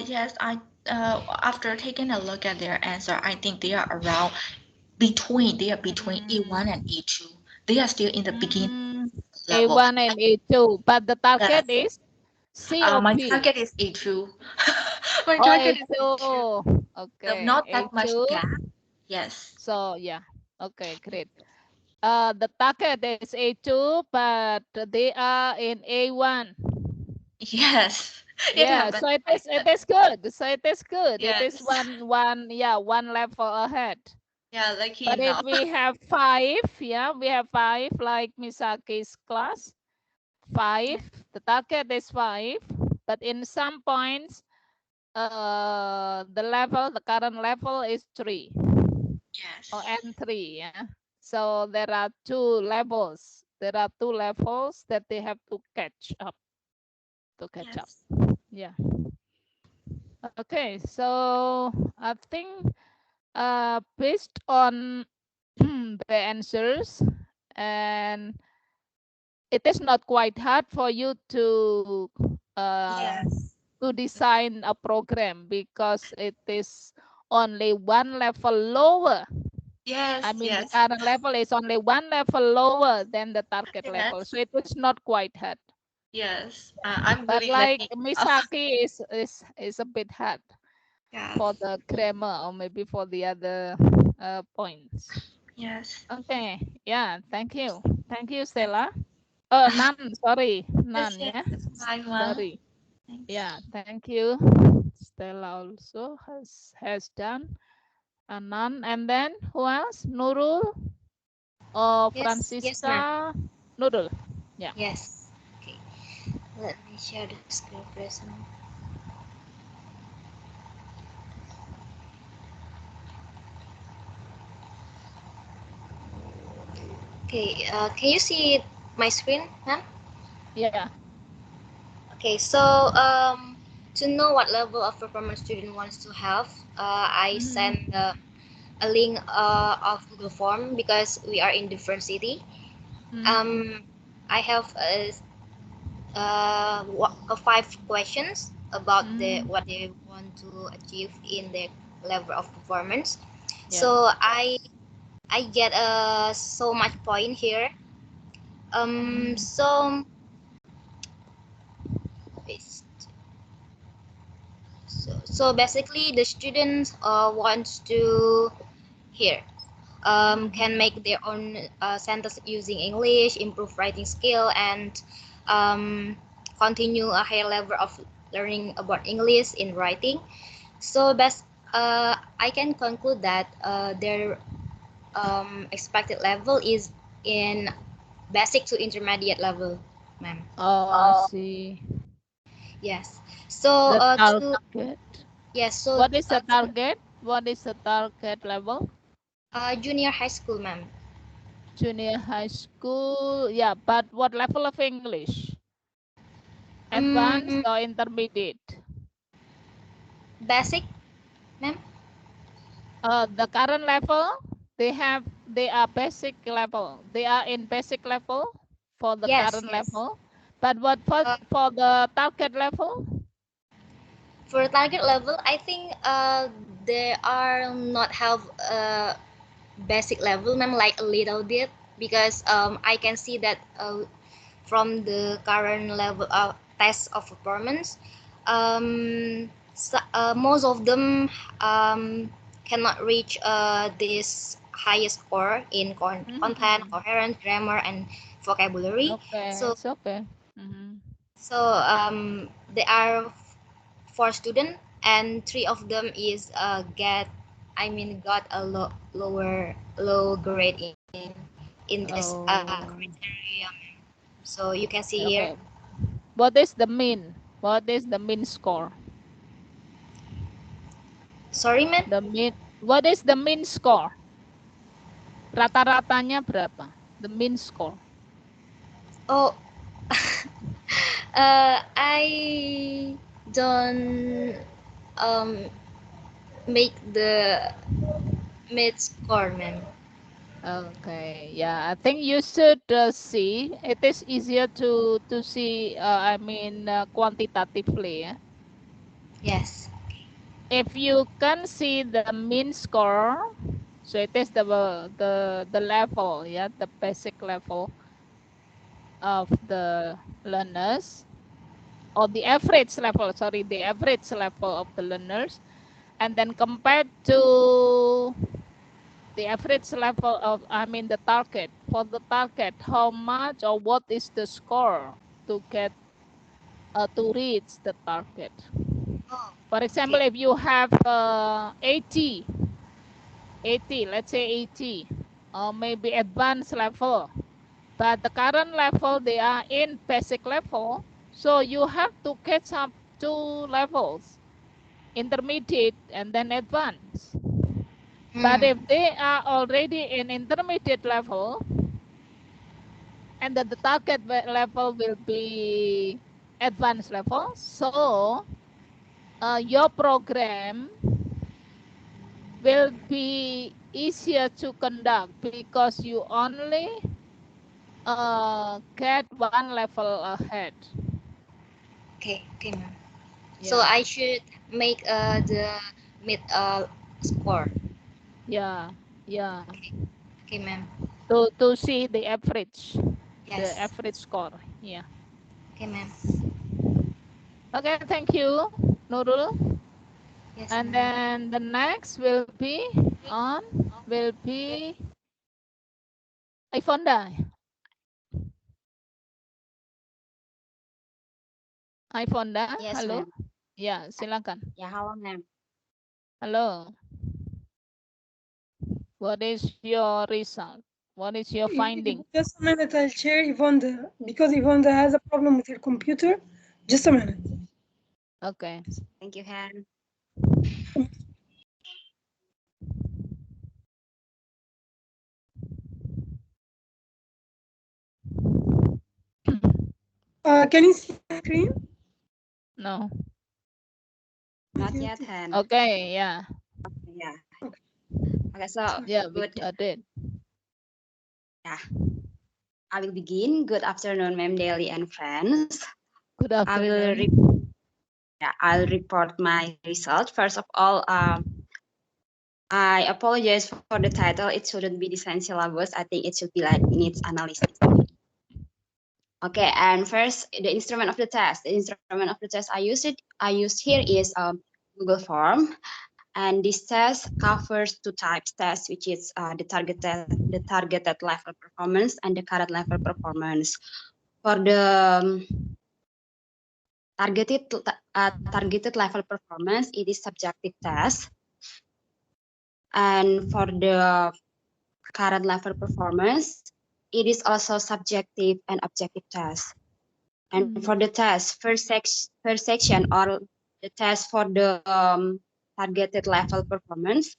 yes, I after taking a look at their answer, I think they are around they are between A1 and A2. They are still in the beginning level. A1 and A2, but the target Yes. is COP. My target is A2. My Oh, target is A2. A2. So Okay, not that much A2. gap. Yes. So yeah, okay, great. The target is A2, but they are in A1. Yes. It Yeah, happens so it like is it that. is good. So it is good. It is Yes. one level ahead. Yeah, lucky But if enough. we have five, yeah, we have five like Misaki's class. Five. The target is five, but in some points, the current level is 3 or Yes. N3. Yeah. So there are two levels. There are two levels that they have to catch up. To catch up. Yes. Yeah. Okay. So I think based on the answers, and it is not quite hard for you Yes. to design a program because it is only one level lower. I Yes. mean, the Yes. current level is only one level lower than the target level, Yes. so it is not quite hard. Yes. I'm But really like lucky. Misaki is a bit hard Yes. for the grammar or maybe for the other points. Yes. Okay, yeah, thank you, Stella. None, sorry, Yes. none, Yes. yeah, It's fine, Ma. sorry. Thanks. Yeah, thank you. Stella also has done. None, and then who else? Nurul or Yes, ma'am. Francisca? Nurul. Yeah. Yes. Okay. Let me share the screen present. Okay. Can you see my screen, ma'am? Yeah. Okay. So to know what level of performance student wants to have, I send a link of Google Form because we are in different city. I have 5 questions about what they want to achieve in their level of performance. Yeah. So I get so much point here. So so basically the students wants to here can make their own sentence using English, improve writing skill, and continue a higher level of learning about English in writing. So I can conclude that their expected level is in basic to intermediate level, ma'am. Oh, I see. Yes. So The to target. yes. So What is the target? What is the target level? junior high school, ma'am. Junior high school. Yeah, but what level of English? Advanced or intermediate? Basic, ma'am. The current level, they are basic level. They are in basic level for the Yes, current yes. level. But what for the target level? For target level, I think they are not have basic level, ma'am, like a little bit because I can see that from the current level of test of performance, most of them cannot reach this highest score in content, coherence, grammar, and vocabulary. Okay, So it's okay. so there are 4 students and 3 of them is got a low grade in this criteria. So you can see here. Okay. What is the mean? What is the mean score? Sorry, ma'am. The mean. What is the mean score? Rata-ratanya berapa? The mean score. Oh, I don't make the mid score, ma'am. Okay, yeah, I think you should see. It is easier to see. I mean, quantitatively. Yeah? Yes. If you can see the mean score, so it is the level, yeah, the basic level of the learners, or the average level. Sorry, the average level of the learners, and then compared to the average level of, I mean, the target. For the target, how much or what is the score to get to reach the target? Oh, For example, if you have 80, let's say 80, or maybe advanced level, but the current level they are in basic level, so you have to catch up 2 levels, intermediate and then advanced. But if they are already in intermediate level, and then the target level will be advanced level, so your program will be easier to conduct because you only get 1 level ahead. okay, ma'am. Yeah. So I should make the mid score. Yeah, Okay, ma'am. to see the average, the Yes. average score. Yeah. Okay, ma'am. Okay, thank you, Nurul. Yes, And ma'am. then the next will be Ifonda. Yes, halo. ma'am. Ya, silakan. Ya, halo, ma'am. Halo. What is your result? What is your finding? Just a minute, I'll share Yvonne because Yvonne has a problem with her computer. Just a minute. Okay. Thank you, Han. Can you see the screen? No. Not yet, Han. Okay, yeah. Yeah. Okay, so Yeah, we good. got it. Yeah. I will begin. Good afternoon, Ma'am Deli and friends. Good I will afternoon. I'll report my result. First of all, I apologize for the title. It shouldn't be design syllabus. I think it should be like needs analysis. Okay, and first the instrument of the test. The instrument of the test I used here is Google Form, and this test covers 2 types test, which is the targeted level performance and the current level performance. For the targeted level performance, it is subjective test, and for the current level performance, it is also subjective and objective test. And for the test, first section or the test for the targeted level performance,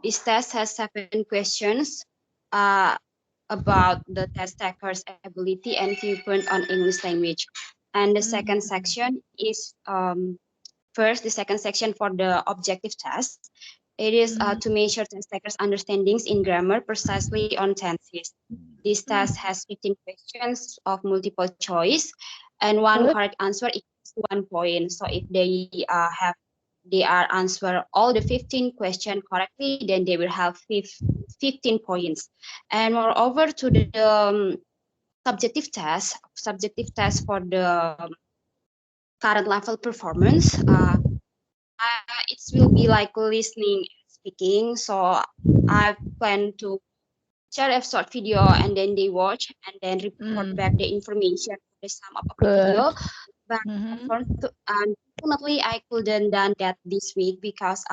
this test has 7 questions about the test taker's ability and viewpoint on English language. And the second section is the second section for the objective test. It is to measure test takers' understandings in grammar precisely on tenses. This test has 15 questions of multiple choice, and 1 correct answer equals 1 point. So if they are answer all the 15 questions correctly, then they will have 15 points. And moreover, to the subjective test for the current level performance, it will be like listening and speaking. So I plan to share a short video and then they watch and then report back the information, the sum up of the video. But unfortunately, I couldn't done that this week because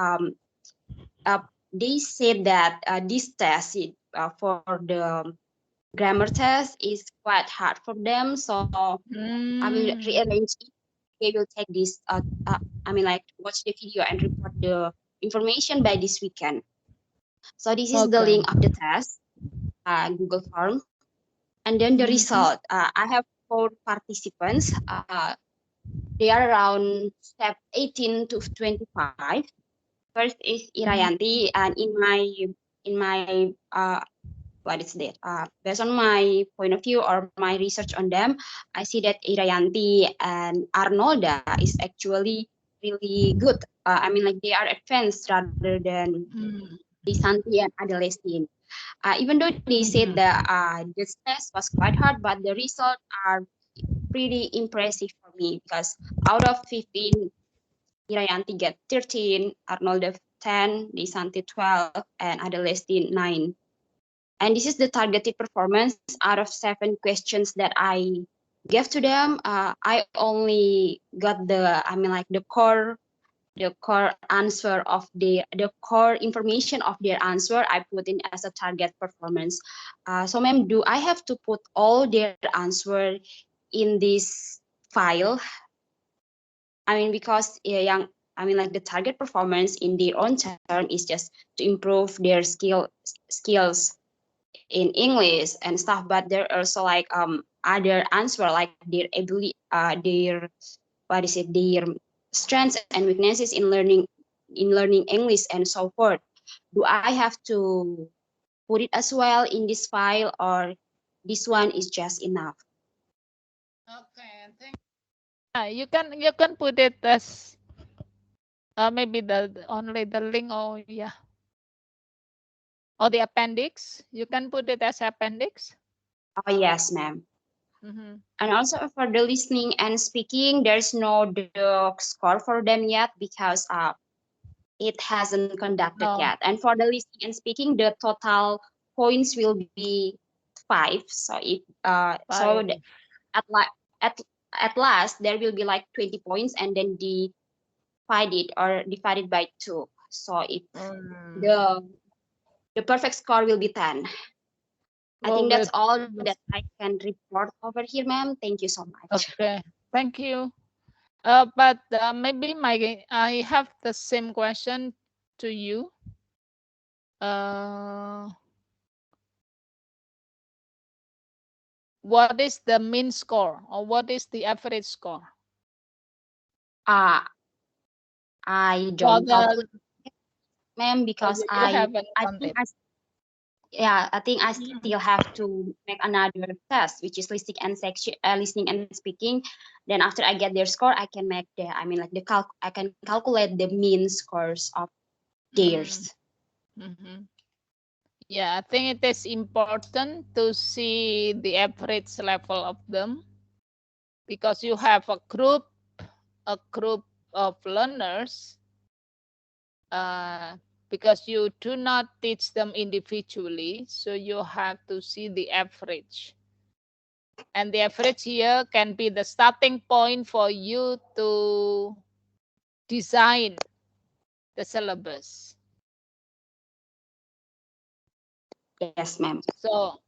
they said that this test for the grammar test is quite hard for them. So I will rearrange it. They will take this, watch the video and report the information by this weekend. So this is the link of the test. Google form. And then the result, I have 4 participants. They are around step 18 to 25. First is Irayanti, and in my what is that? Based on my point of view or my research on them, I see that Irayanti and Arnolda is actually really good. I mean, like they are advanced rather than Disanti and Adelestine. Even though they said that this test was quite hard, but the results are pretty impressive for me because out of 15, Irayanti get 13, Arnolda 10, Disanti 12, and Adelestine 9. And this is the targeted performance out of 7 questions that I gave to them. I only got the core answer of the core information of their answer I put in as a target performance. So ma'am, do I have to put all their answer in this file? I mean, because the target performance in their own term is just to improve their skills in English and stuff, but there are also like other answer like their ability, their strengths and weaknesses in learning English and so forth. Do I have to put it as well in this file, or this one is just enough? Okay, thank you. You can put it as maybe only the link or or the appendix. You can put it as appendix. Oh yes, ma'am. And also for the listening and speaking, there's no score for them yet because it hasn't conducted yet. And for the listening and speaking, the total points will be 5. So at last there will be like 20 points, and then divided by 2. So the perfect score will be 10. I think that's all that I can report over here, ma'am. Thank you so much. Okay, thank you. But maybe I have the same question to you. What is the mean score, or what is the average score? I don't calculate, ma'am, because I think I still have to make another test, which is listening and speaking. Then after I get their score, I can make I can calculate the mean scores of theirs. Yeah, I think it is important to see the average level of them, because you have a group of learners, because you do not teach them individually, so you have to see the average. And the average here can be the starting point for you to design the syllabus. Yes, ma'am. So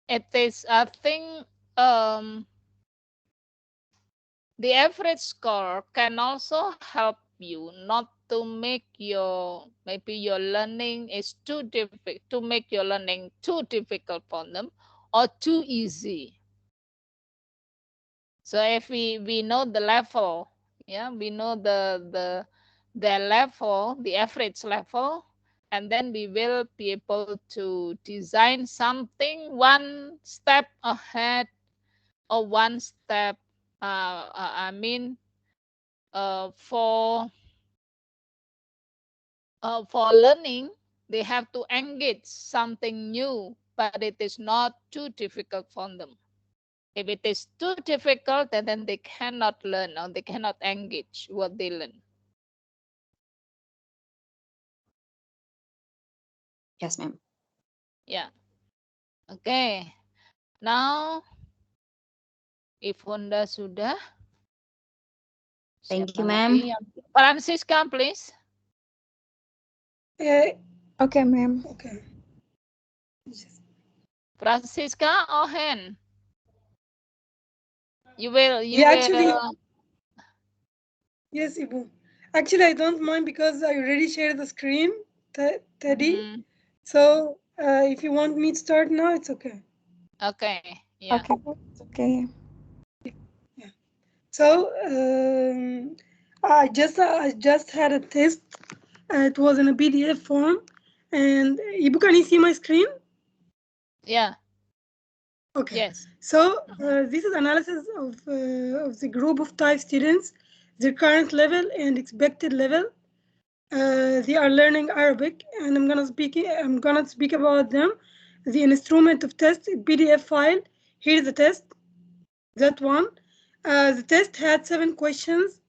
it is, I think, the average score can also help you not to make your learning is too difficult, to make your learning too difficult for them or too easy. So if we know the level, we know the level, the average level, and then we will be able to design something one step ahead or one step for learning, they have to engage something new, but it is not too difficult for them. If it is too difficult, then they cannot learn or they cannot engage what they learn. Yes, ma'am. Yeah. Okay. Now, if Honda sudah. Thank you, ma'am. Francisca, please. Okay, ma'am. Okay. Francisca or Hen? You will. Actually, yes, Ibu. Actually, I don't mind because I already shared the screen, Teddy. So If you want me to start now, it's okay. Okay. Yeah. Okay. Okay. So I just had a test. It was in a PDF form, and Ibu, can you see my screen? Yeah. Okay. Yes. So this is analysis of the group of Thai students, their current level and expected level. They are learning Arabic, and I'm gonna speak about them. The instrument of test PDF file. Here's the test. That one. The test had 7 questions,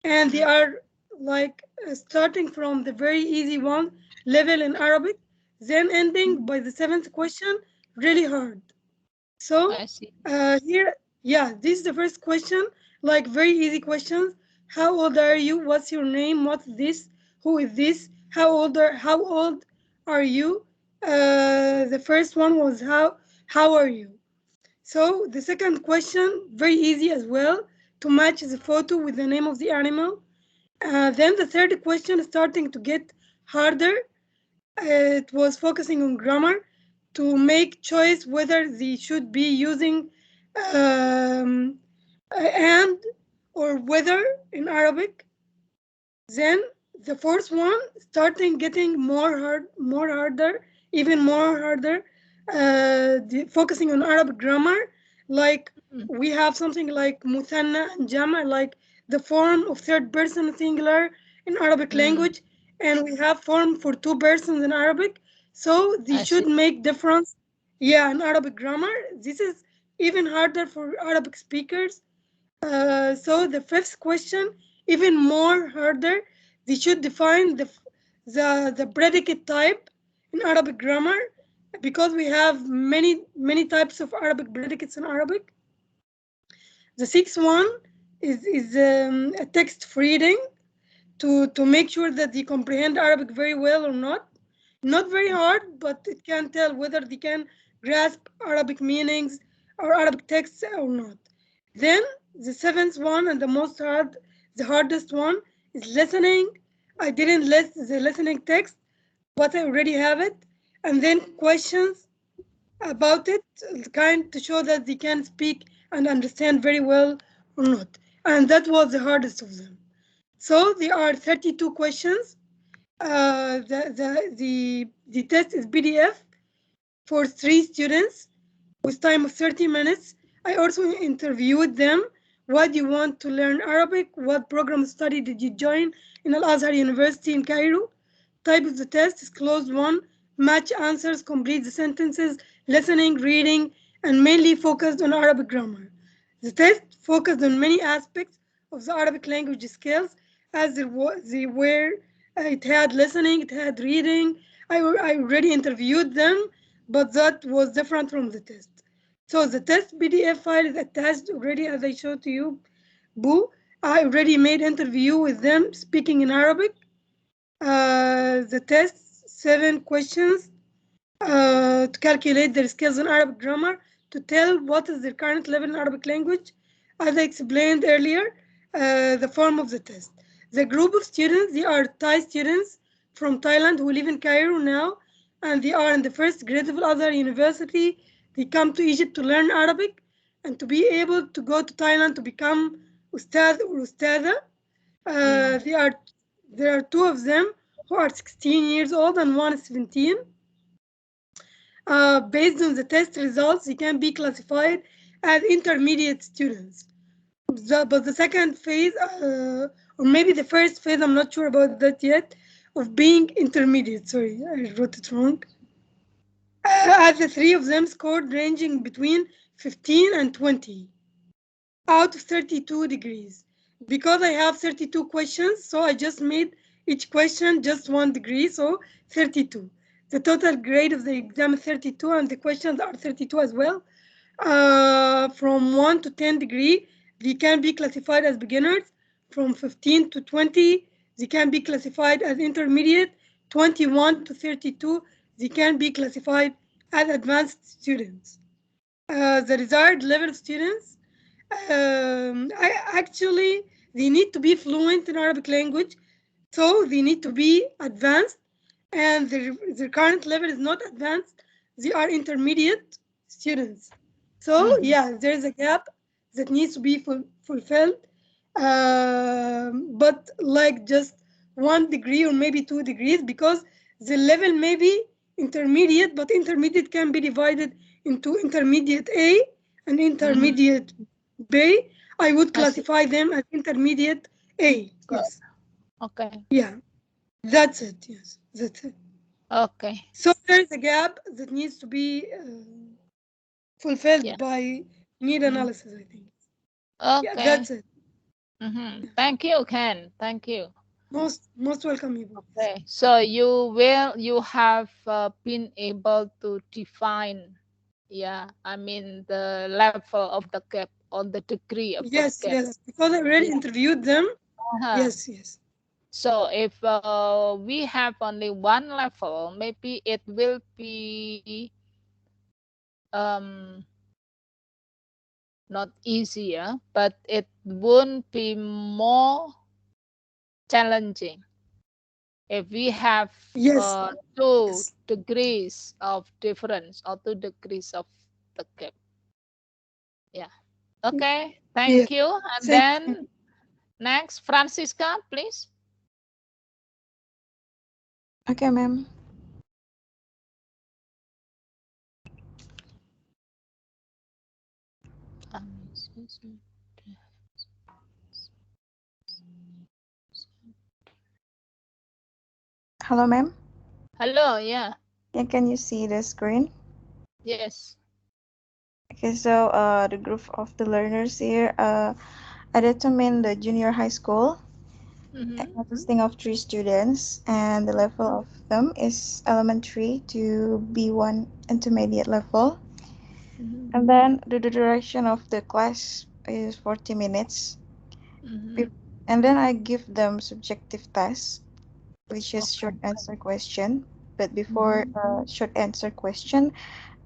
and they are like starting from the very easy one level in Arabic, then ending by the 7th question really hard. So I see. here, yeah, this is the first question, like very easy questions. How old are you? What's your name? What's this? Who is this? How old are you? The first one was how are you? So the second question, very easy as well, to match the photo with the name of the animal. Then the third question starting to get harder. It was focusing on grammar to make choice whether they should be using and or whether in Arabic. Then the fourth one starting getting more harder, even more harder, focusing on Arabic grammar. Like we have something like muthanna and jama, like the form of third person singular in Arabic language, and we have form for two persons in Arabic. So they I should see. make difference. Yeah, in Arabic grammar, this is even harder for Arabic speakers. So the fifth question, even more harder, they should define the predicate type in Arabic grammar, because we have many types of Arabic predicates in Arabic. The sixth one is a text reading to make sure that they comprehend Arabic very well or not. Not very hard, but it can tell whether they can grasp Arabic meanings or Arabic texts or not. Then the seventh one and the hardest one is listening. I didn't list the listening text, but I already have it. And then questions about it, kind to show that they can speak and understand very well or not. And that was the hardest of them. So there are 32 questions. The test is PDF for 3 students with time of 30 minutes. I also interviewed them. Why do you want to learn Arabic? What program of study did you join in Al-Azhar University in Cairo? Type of the test is closed one. Match answers, complete the sentences, listening, reading, and mainly focused on Arabic grammar. The test focused on many aspects of the Arabic language skills, as it had listening, it had reading. I already interviewed them, but that was different from the test. So the test PDF file is attached already, as I showed to you, Boo. I already made interview with them speaking in Arabic. The test, 7 questions to calculate their skills in Arabic grammar, to tell what is their current level in Arabic language. As I explained earlier, the form of the test. The group of students, they are Thai students from Thailand who live in Cairo now, and they are in the first grade of Al-Azhar University. They come to Egypt to learn Arabic and to be able to go to Thailand to become Ustad or Ustada. There are 2 of them who are 16 years old and one is 17. Based on the test results, they can be classified as intermediate students. But the second phase, or maybe the first phase, I'm not sure about that yet, of being intermediate. Sorry, I wrote it wrong. As the 3 of them scored ranging between 15 and 20 out of 32 degrees. Because I have 32 questions, so I just made each question just 1 degree, so 32. The total grade of the exam is 32, and the questions are 32 as well. From 1 to 10 degree, they can be classified as beginners. From 15 to 20, they can be classified as intermediate. 21 to 32, they can be classified as advanced students. The desired level of students, they need to be fluent in Arabic language, so they need to be advanced. and their current level is not advanced. They are intermediate students. So yeah, there's a gap that needs to be fulfilled. But like just 1 degree or maybe 2 degrees, because the level may be intermediate, but intermediate can be divided into intermediate A and intermediate B. I would classify them as intermediate A. Yes. Okay. Yeah. That's it. Yes. That's it. Okay. So there's a gap that needs to be fulfilled Yeah. by need analysis, I think. Okay. Yeah, that's it. Thank you, Ken. Thank you. Most welcome, Ibu. Okay. So you have been able to define, I mean the level of the gap or the degree of the gap. Yes, because I already interviewed them. Yes. So if we have only one level, maybe it will be not easier, but it won't be more challenging. If we have 2 degrees of difference or 2 degrees of the gap. Yeah. Okay. Thank you. And then next, Francisca, please. Okay, ma'am. Hello, ma'am. Hello, yeah. Yeah, can you see the screen? Yes. Okay, so the group of the learners here I determined the junior high school consisting of 3 students, and the level of them is elementary to B1 intermediate level. And then the duration of the class is 40 minutes. And then I give them subjective tests, which is short answer question. But before short answer question,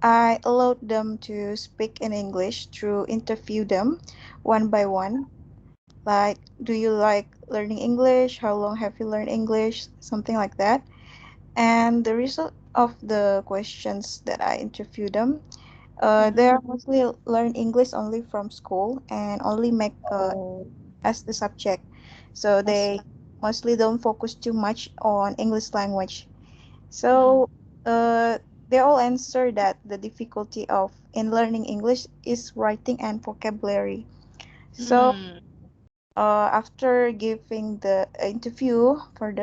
I allowed them to speak in English through interview them one by one. Like, do you like learning English? How long have you learned English? Something like that. And the result of the questions that I interview them, they are mostly learn English only from school and only make as the subject. So they mostly don't focus too much on English language. So they all answer that the difficulty of in learning English is writing and vocabulary. So after giving the interview for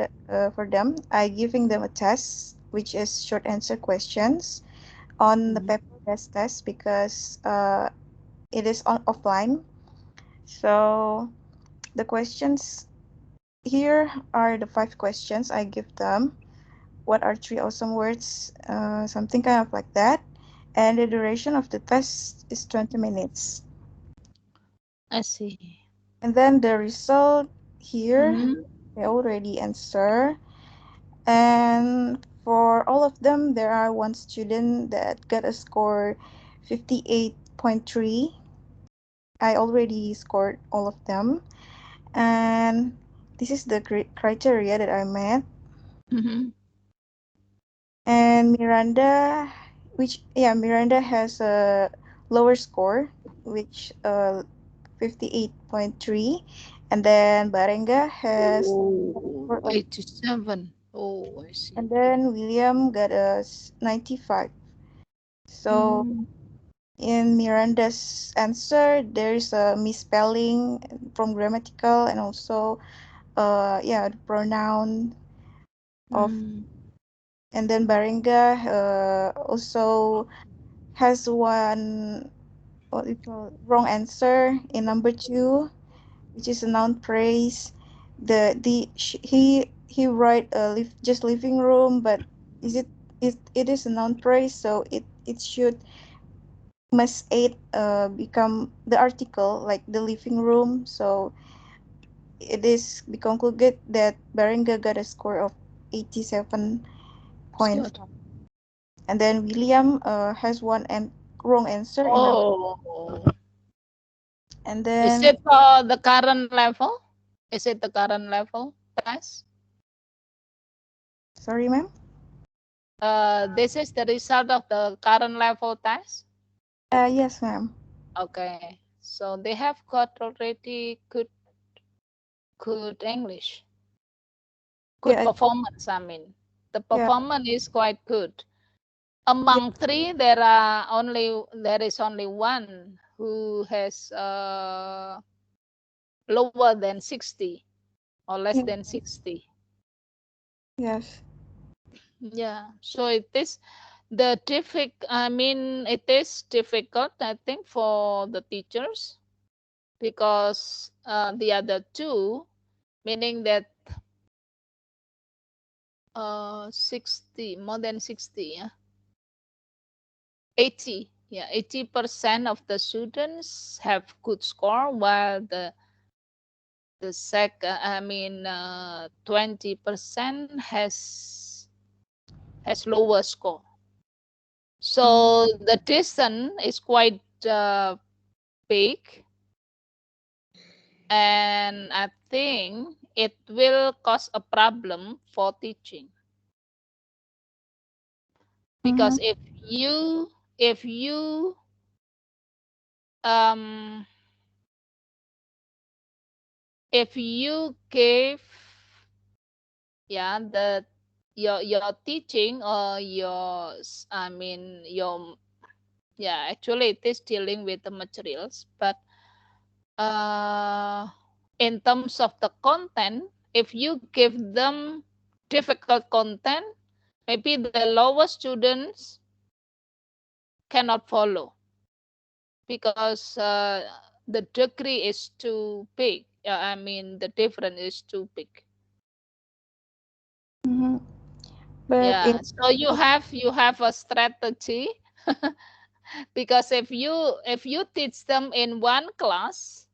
them, I giving them a test which is short answer questions on the paper-based test because it is on offline. So the questions here are the 5 questions I give them. What are 3 awesome words? Something kind of like that. And the duration of the test is 20 minutes. I see. And then the result here, they already answer. And for all of them, there are 1 student that got a score 58.3. I already scored all of them. And this is the criteria that I met. And Miranda, Miranda has a lower score, which 58.3, and then Barenga has 87. Oh, I see. And then William got a 95. So in Miranda's answer, there's a misspelling from grammatical and also the pronoun of. And then Barenga also has one wrong answer in number 2, which is a noun phrase. He write just living room, but it is a noun phrase, so it should must aid become the article like the living room. So it is be concluded that Barenga got a score of 87 points. And then William has one wrong answer. And then is it the current level? Is it the current level test? Sorry, ma'am? This is the result of the current level test. Yes, ma'am. Okay, so they have got already good English, good Yeah, performance. I mean, the yeah. performance is quite good. Among three, there is only one who has lower than 60 or less Yeah. than 60. Yes. Yeah, so it is it is difficult, I think, for the teachers, because the other two, meaning that 60, more than 60, yeah, 80, yeah, 80% of the students have good score, while the 20% has lower score. So the distance is quite big, and I think it will cause a problem for teaching, because if you um if you give your teaching, or actually it is dealing with the materials, but in terms of the content, if you give them difficult content, maybe the lower students cannot follow, because the degree is too big. The difference is too big. But Yeah, so you have a strategy because if you teach them in one class,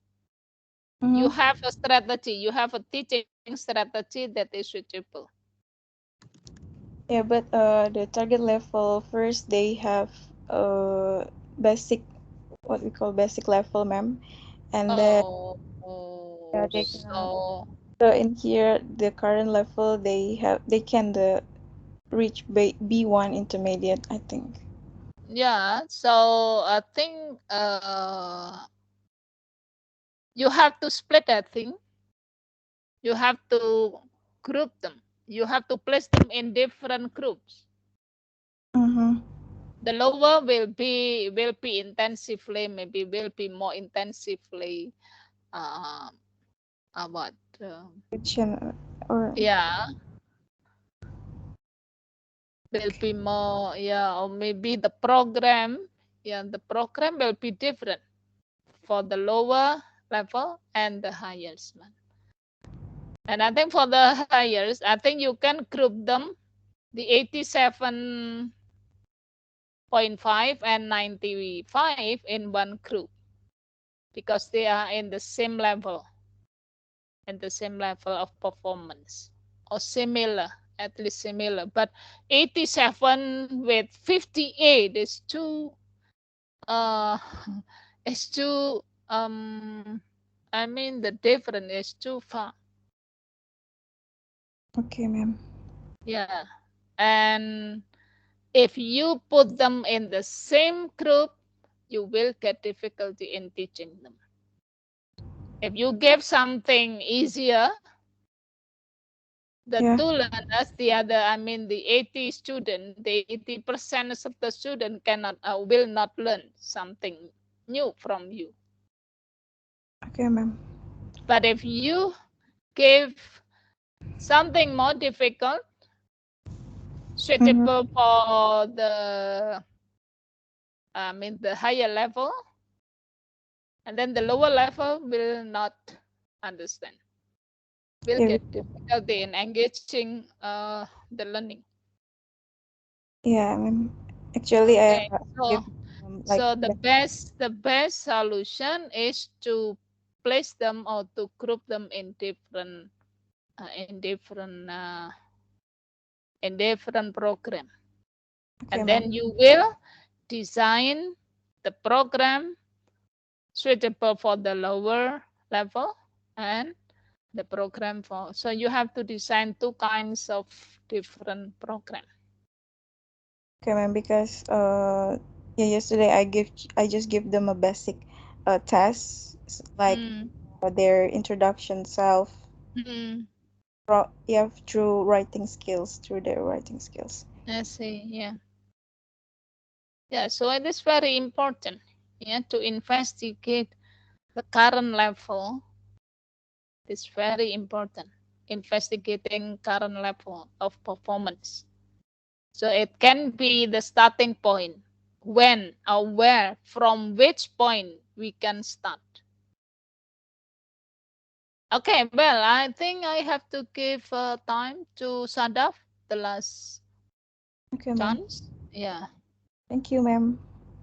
you have a strategy, you have a teaching strategy that is suitable. yeah, but the target level first they have basic, what we call basic level, ma'am, and then yeah, they cannot. So So in here, the current level they can reach B1 intermediate, I think. yeah, so I think you have to split that thing. You have to group them. You have to place them in different groups. The lower will be intensively, maybe will be more intensively what or yeah, will be more, or maybe the program will be different for the lower level and the highest one. And I think for the highest, I think you can group them, the 87.5 and 95 in one group, because they are in the same level of performance, or similar, at least similar. But 87 with 58 is too is too the difference is too far. Okay, ma'am. Yeah, and if you put them in the same group, you will get difficulty in teaching them. If you give something easier, the two learners, the 80 student, the 80% of the student will not learn something new from you. Okay, ma'am. But if you give something more difficult, suitable for the higher level, and then the lower level will not understand, will get difficulty in engaging the learning. Yeah, ma'am. Actually, Okay, give so the best solution is to place them, or to group them in different program. Okay, And then you will design the program suitable for the lower level and the program for, so you have to design two kinds of different program. Okay, ma'am, because yeah, yesterday I just give them a basic test like their introduction self yeah, through writing skills, through their writing skills. I see. Yeah. Yeah. So it is very important. Yeah, to investigate the current level. It's very important. Investigating current level of performance. So it can be the starting point. When or where, from which point we can start. Okay, well, I think I have to give time to Sadaf, the last Okay, ma'am. chance. Yeah. Thank you, ma'am.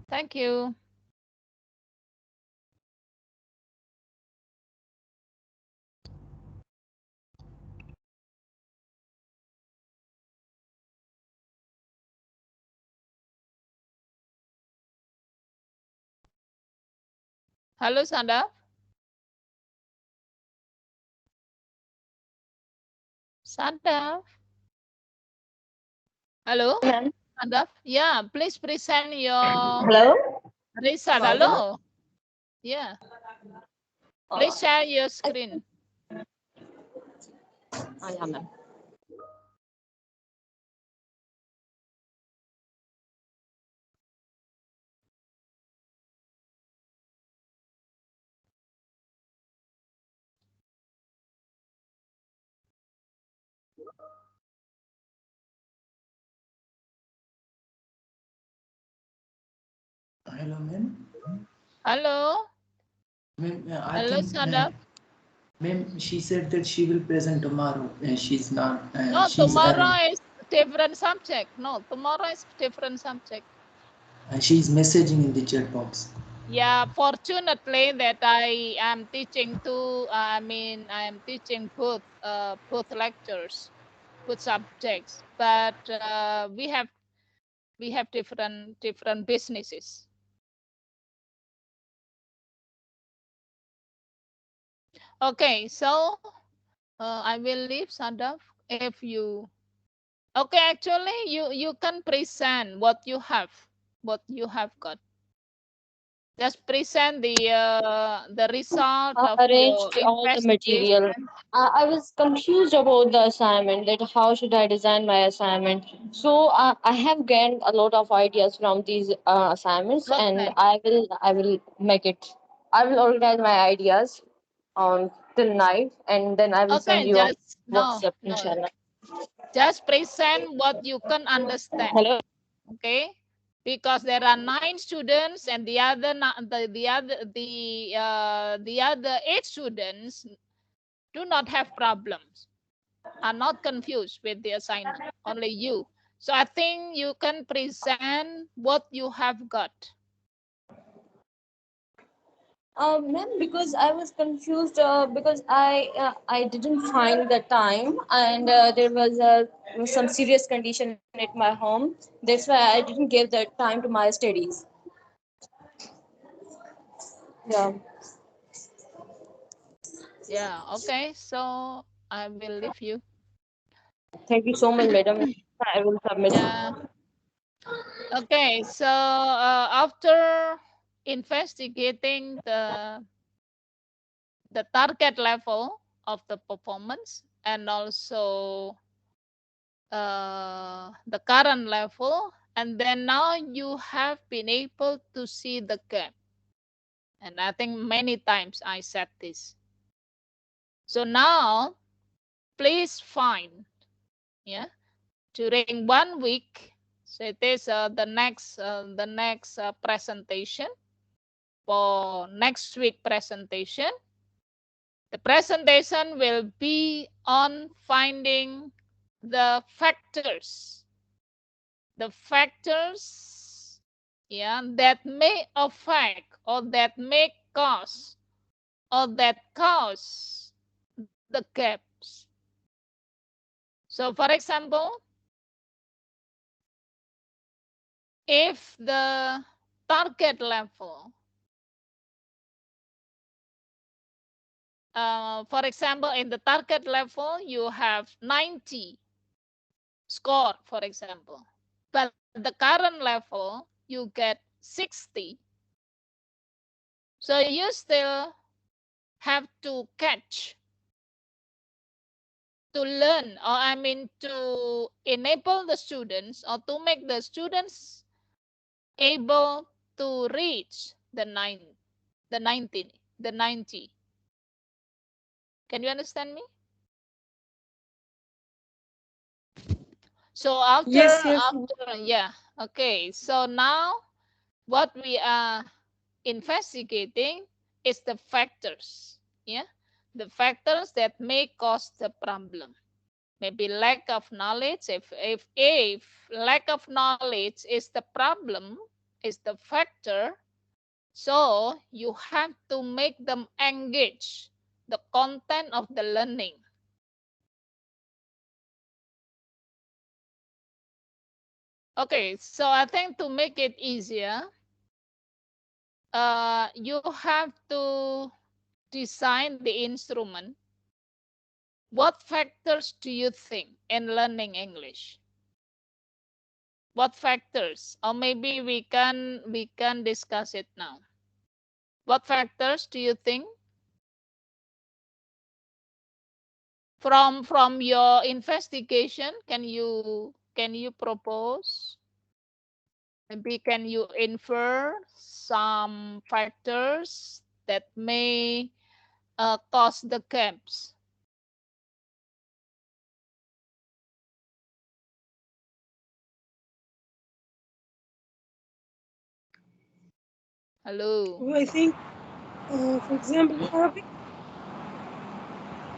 Thank you. Halo, Sadaf. Sadaf. Hello, Sadaf. Yeah, please present your Hello? result. Hello. Yeah. Please share your screen. Yeah, ma'am. Hello, ma'am. Hello. Ma'am, I Hello, think, Sadaf. ma'am, she said that she will present tomorrow. She's not. No, She's early. tomorrow is different subject. No, tomorrow is different subject. She's messaging in the chat box. Yeah, fortunately that I am teaching I am teaching both lectures, both subjects, but we have different businesses. Okay, so I will leave Sadaf if you. Okay, actually you can present what you have got. Just present the result of your Arranged all the material. investigation. I was confused about the assignment, that how should I design my assignment. So I have gained a lot of ideas from these assignments, and Okay. I will make it. I will organize my ideas on tonight, and then I will send Okay, you a just no. WhatsApp, inshallah. Just present what you can understand. Hello. Okay, because there are 9 students and the other the other 8 students do not have problems, are not confused with the assignment. Only you. So I think you can present what you have got. Ma'am, because I was confused because I didn't find the time, and there was some serious condition at my home. That's why I didn't give the time to my studies. Yeah. Yeah. Okay. So I will leave you. Thank you so much, madam. I will submit. Yeah. Okay. So after investigating the target level of the performance and also the current level, and then now you have been able to see the gap. And I think many times I said this. So now please find, yeah, during 1 week. So it is the next presentation. For next week presentation, the presentation will be on finding the factors yeah, that may affect or that may cause or that cause the gaps. So for example, if the target level, for example, in the target level, you have 90 score, for example, but the current level, you get 60. So you still have to catch, to learn, or I mean to enable the students or to make the students able to reach the 90. Can you understand me? So Yes, yeah, okay. So now what we are investigating is the factors, yeah, the factors that may cause the problem. Maybe lack of knowledge. If lack of knowledge is the problem, is the factor, so you have to make them engage the content of the learning. Okay, so I think to make it easier, you have to design the instrument. What factors do you think in learning English? What factors? Or maybe we can discuss it now. What factors do you think? From your investigation, can you propose? Maybe can you infer some factors that may cause the gaps? Hello. Well, I think, for example, in Arabic.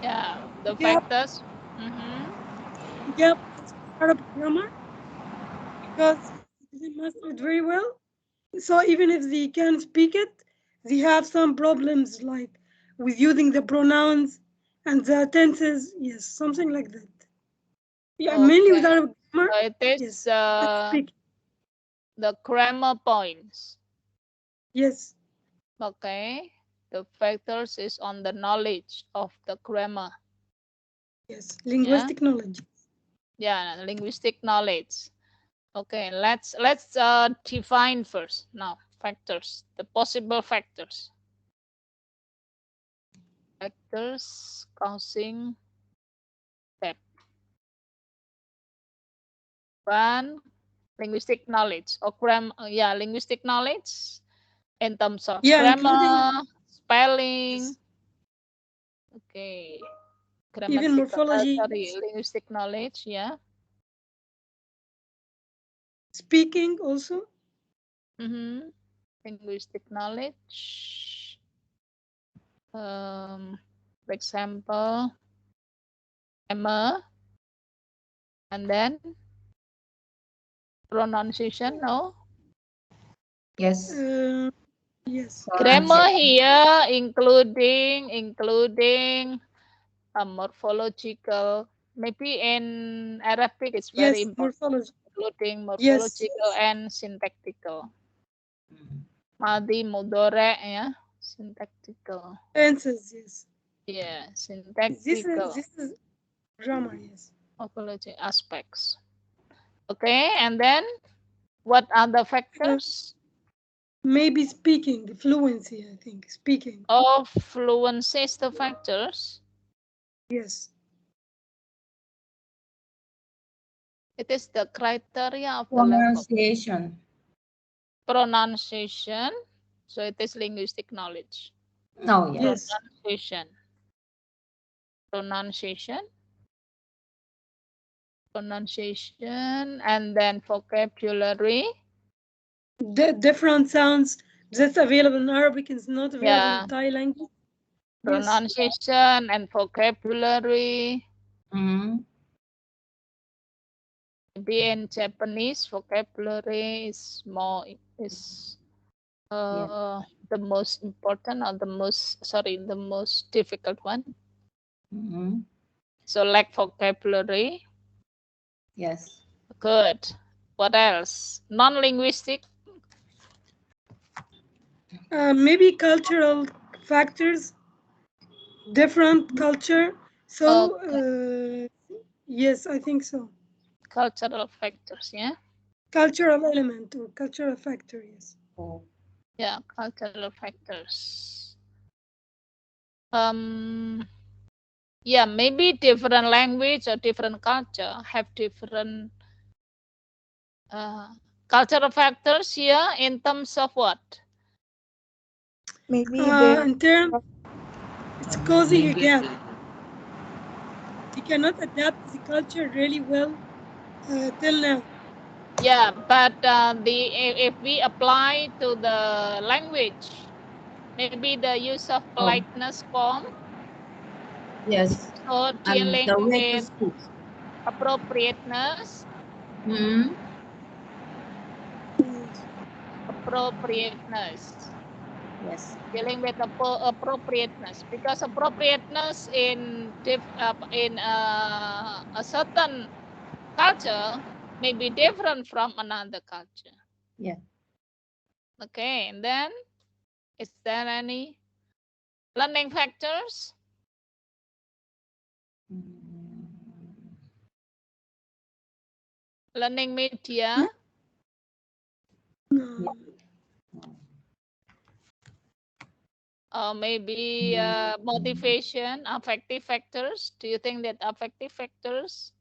Yeah, the Yeah. factors. Yeah, Arabic grammar, because they didn't master it very well. So even if they can speak it, they have some problems like with using the pronouns and the tenses. Yes, something like that. Yeah, mainly with Arabic grammar. So it is Yes, and speaking. the grammar points. Yes. Okay. The factors is on the knowledge of the grammar. Yes, linguistic knowledge. Yeah, linguistic knowledge. Okay, let's define first now factors, the possible factors. Factors causing that. One, linguistic knowledge or grammar. Yeah, linguistic knowledge in terms of grammar, spelling. Okay. Even morphology. Linguistic knowledge, yeah. Speaking also. Linguistic knowledge. For example, grammar, and then pronunciation. No. Yes. Yes. Grammar here, including morphological. Maybe in Arabic, it's very important, including morphological and syntactical. Madi, mudore, yeah, syntactical. Tenses, yes. Yeah, syntactical. This is grammar, yes. Morphology aspects. Okay, and then what are the factors? Maybe speaking, fluency, I think, speaking. Oh, fluency is the factors? Yes. It is the criteria of pronunciation. The level. Pronunciation. So it is linguistic knowledge. No, yes. Pronunciation, and then vocabulary. The different sounds that's available in Arabic is not available in Thai language. Pronunciation and vocabulary. Maybe in Japanese, vocabulary is the most important or the most difficult one. So like vocabulary. Yes. Good. What else? Non-linguistic. Maybe cultural factors, different culture. So, yes, I think so. Cultural factors, yeah. cultural element or cultural factor, yes. Yeah, cultural factors. Yeah, maybe different language or different culture have different cultural factors here in terms of what? Maybe the In terms, it's causing a gap. You cannot adapt the culture really well till now. Yeah, but if we apply to the language, maybe the use of politeness form. Yes. So And dealing the way to with speak. appropriateness. Hmm. Appropriateness. Yes. Dealing with appropriateness, because appropriateness in a certain culture may be different from another culture. Yeah. Okay, and then is there any learning factors? Learning media? Or maybe motivation, affective factors. Do you think that affective factors?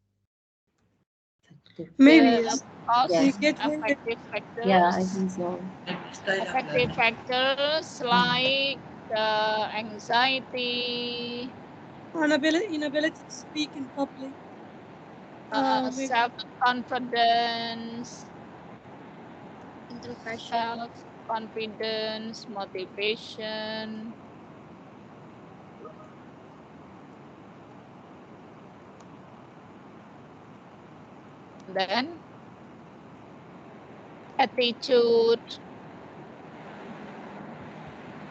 Maybe, The yes. cause You get affective factors. Yeah, I think so. Affective factors like anxiety, inability to speak in public. Maybe. self-confidence, Introversion. self-confidence, motivation. Then attitude,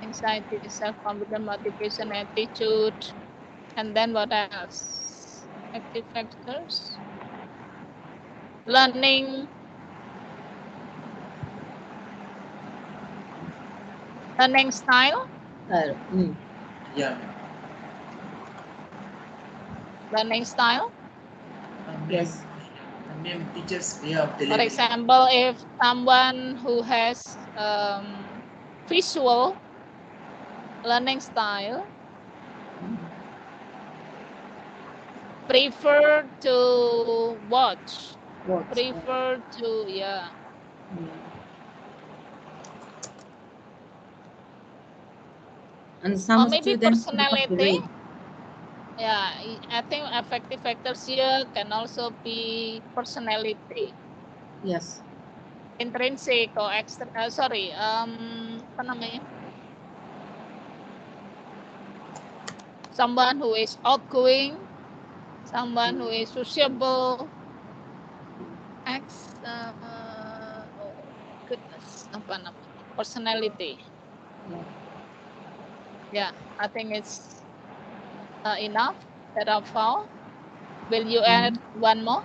anxiety, self-confidence, motivation, attitude, and then what else? Active factors, learning style. Yeah. Learning style. Yes. Ma'am, teacher's way of For delivery. example, if someone who has visual learning style prefer to watch, prefer to, yeah. And some Or maybe students don't have to personality. read. Yeah, I think affective factors here can also be personality. Yes. Intrinsic or extra, sorry, apa namanya? Someone who is outgoing, someone who is sociable, oh goodness, apa namanya? Personality. Yeah, I think it's enough that I found. Will you add one more?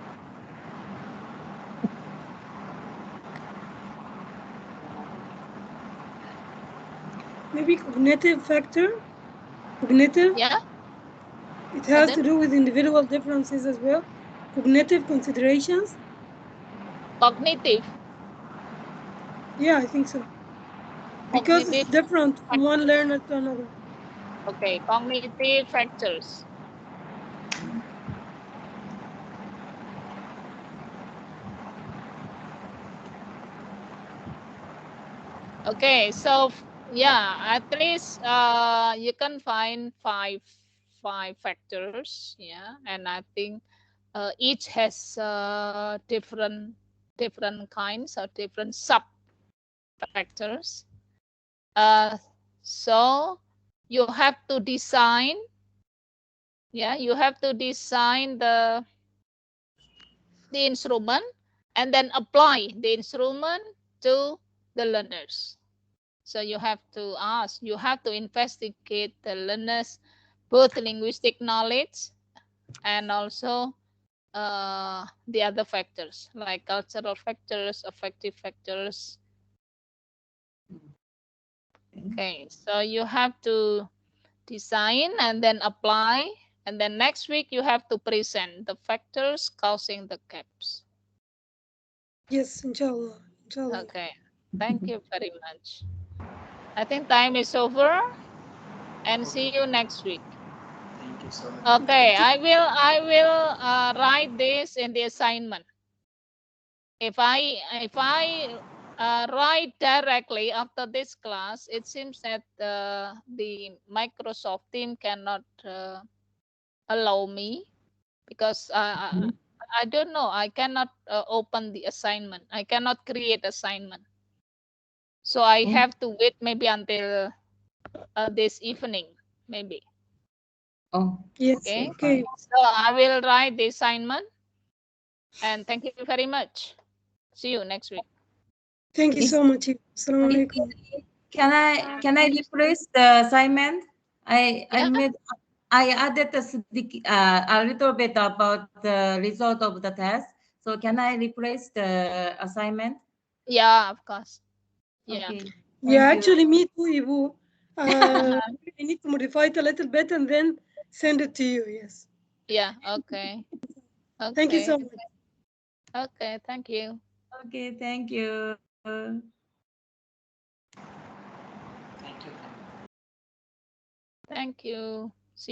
Maybe cognitive factor. Cognitive. Yeah. It has to do with individual differences as well. Cognitive considerations. Cognitive. Yeah, I think so. Because it's different from one learner to another. Okay, cognitive factors. Okay, so yeah, at least you can find five factors. Yeah, and I think each has different kinds or different sub factors. So you have to design. Yeah, you have to design the instrument and then apply the instrument to the learners. So you have to ask, you have to investigate the learners, both linguistic knowledge and also the other factors like cultural factors, affective factors. Okay, so you have to design and then apply, and then next week you have to present the factors causing the gaps. Yes, inshallah. Inshallah. Okay. Thank you very much. I think time is over, and see you next week. Thank you so much. Okay, I will write this in the assignment. If I write directly after this class, it seems that the Microsoft team cannot allow me, because I don't know. I cannot open the assignment. I cannot create assignment. So I have to wait maybe until this evening, maybe. Oh, Yes. Okay. Okay. So I will write the assignment. And thank you very much. See you next week. Thank you so much. Assalamu alaikum. Can I replace the assignment? I made I added a little bit about the result of the test. So can I replace the assignment? Yeah, of course. Yeah. Okay. Yeah, Thank you. actually, me too, Ibu. I need to modify it a little bit and then send it to you. Yes. Yeah. Okay. Okay. Thank you so much. Okay. Thank you. Okay. Thank you. Thank you. Thank you.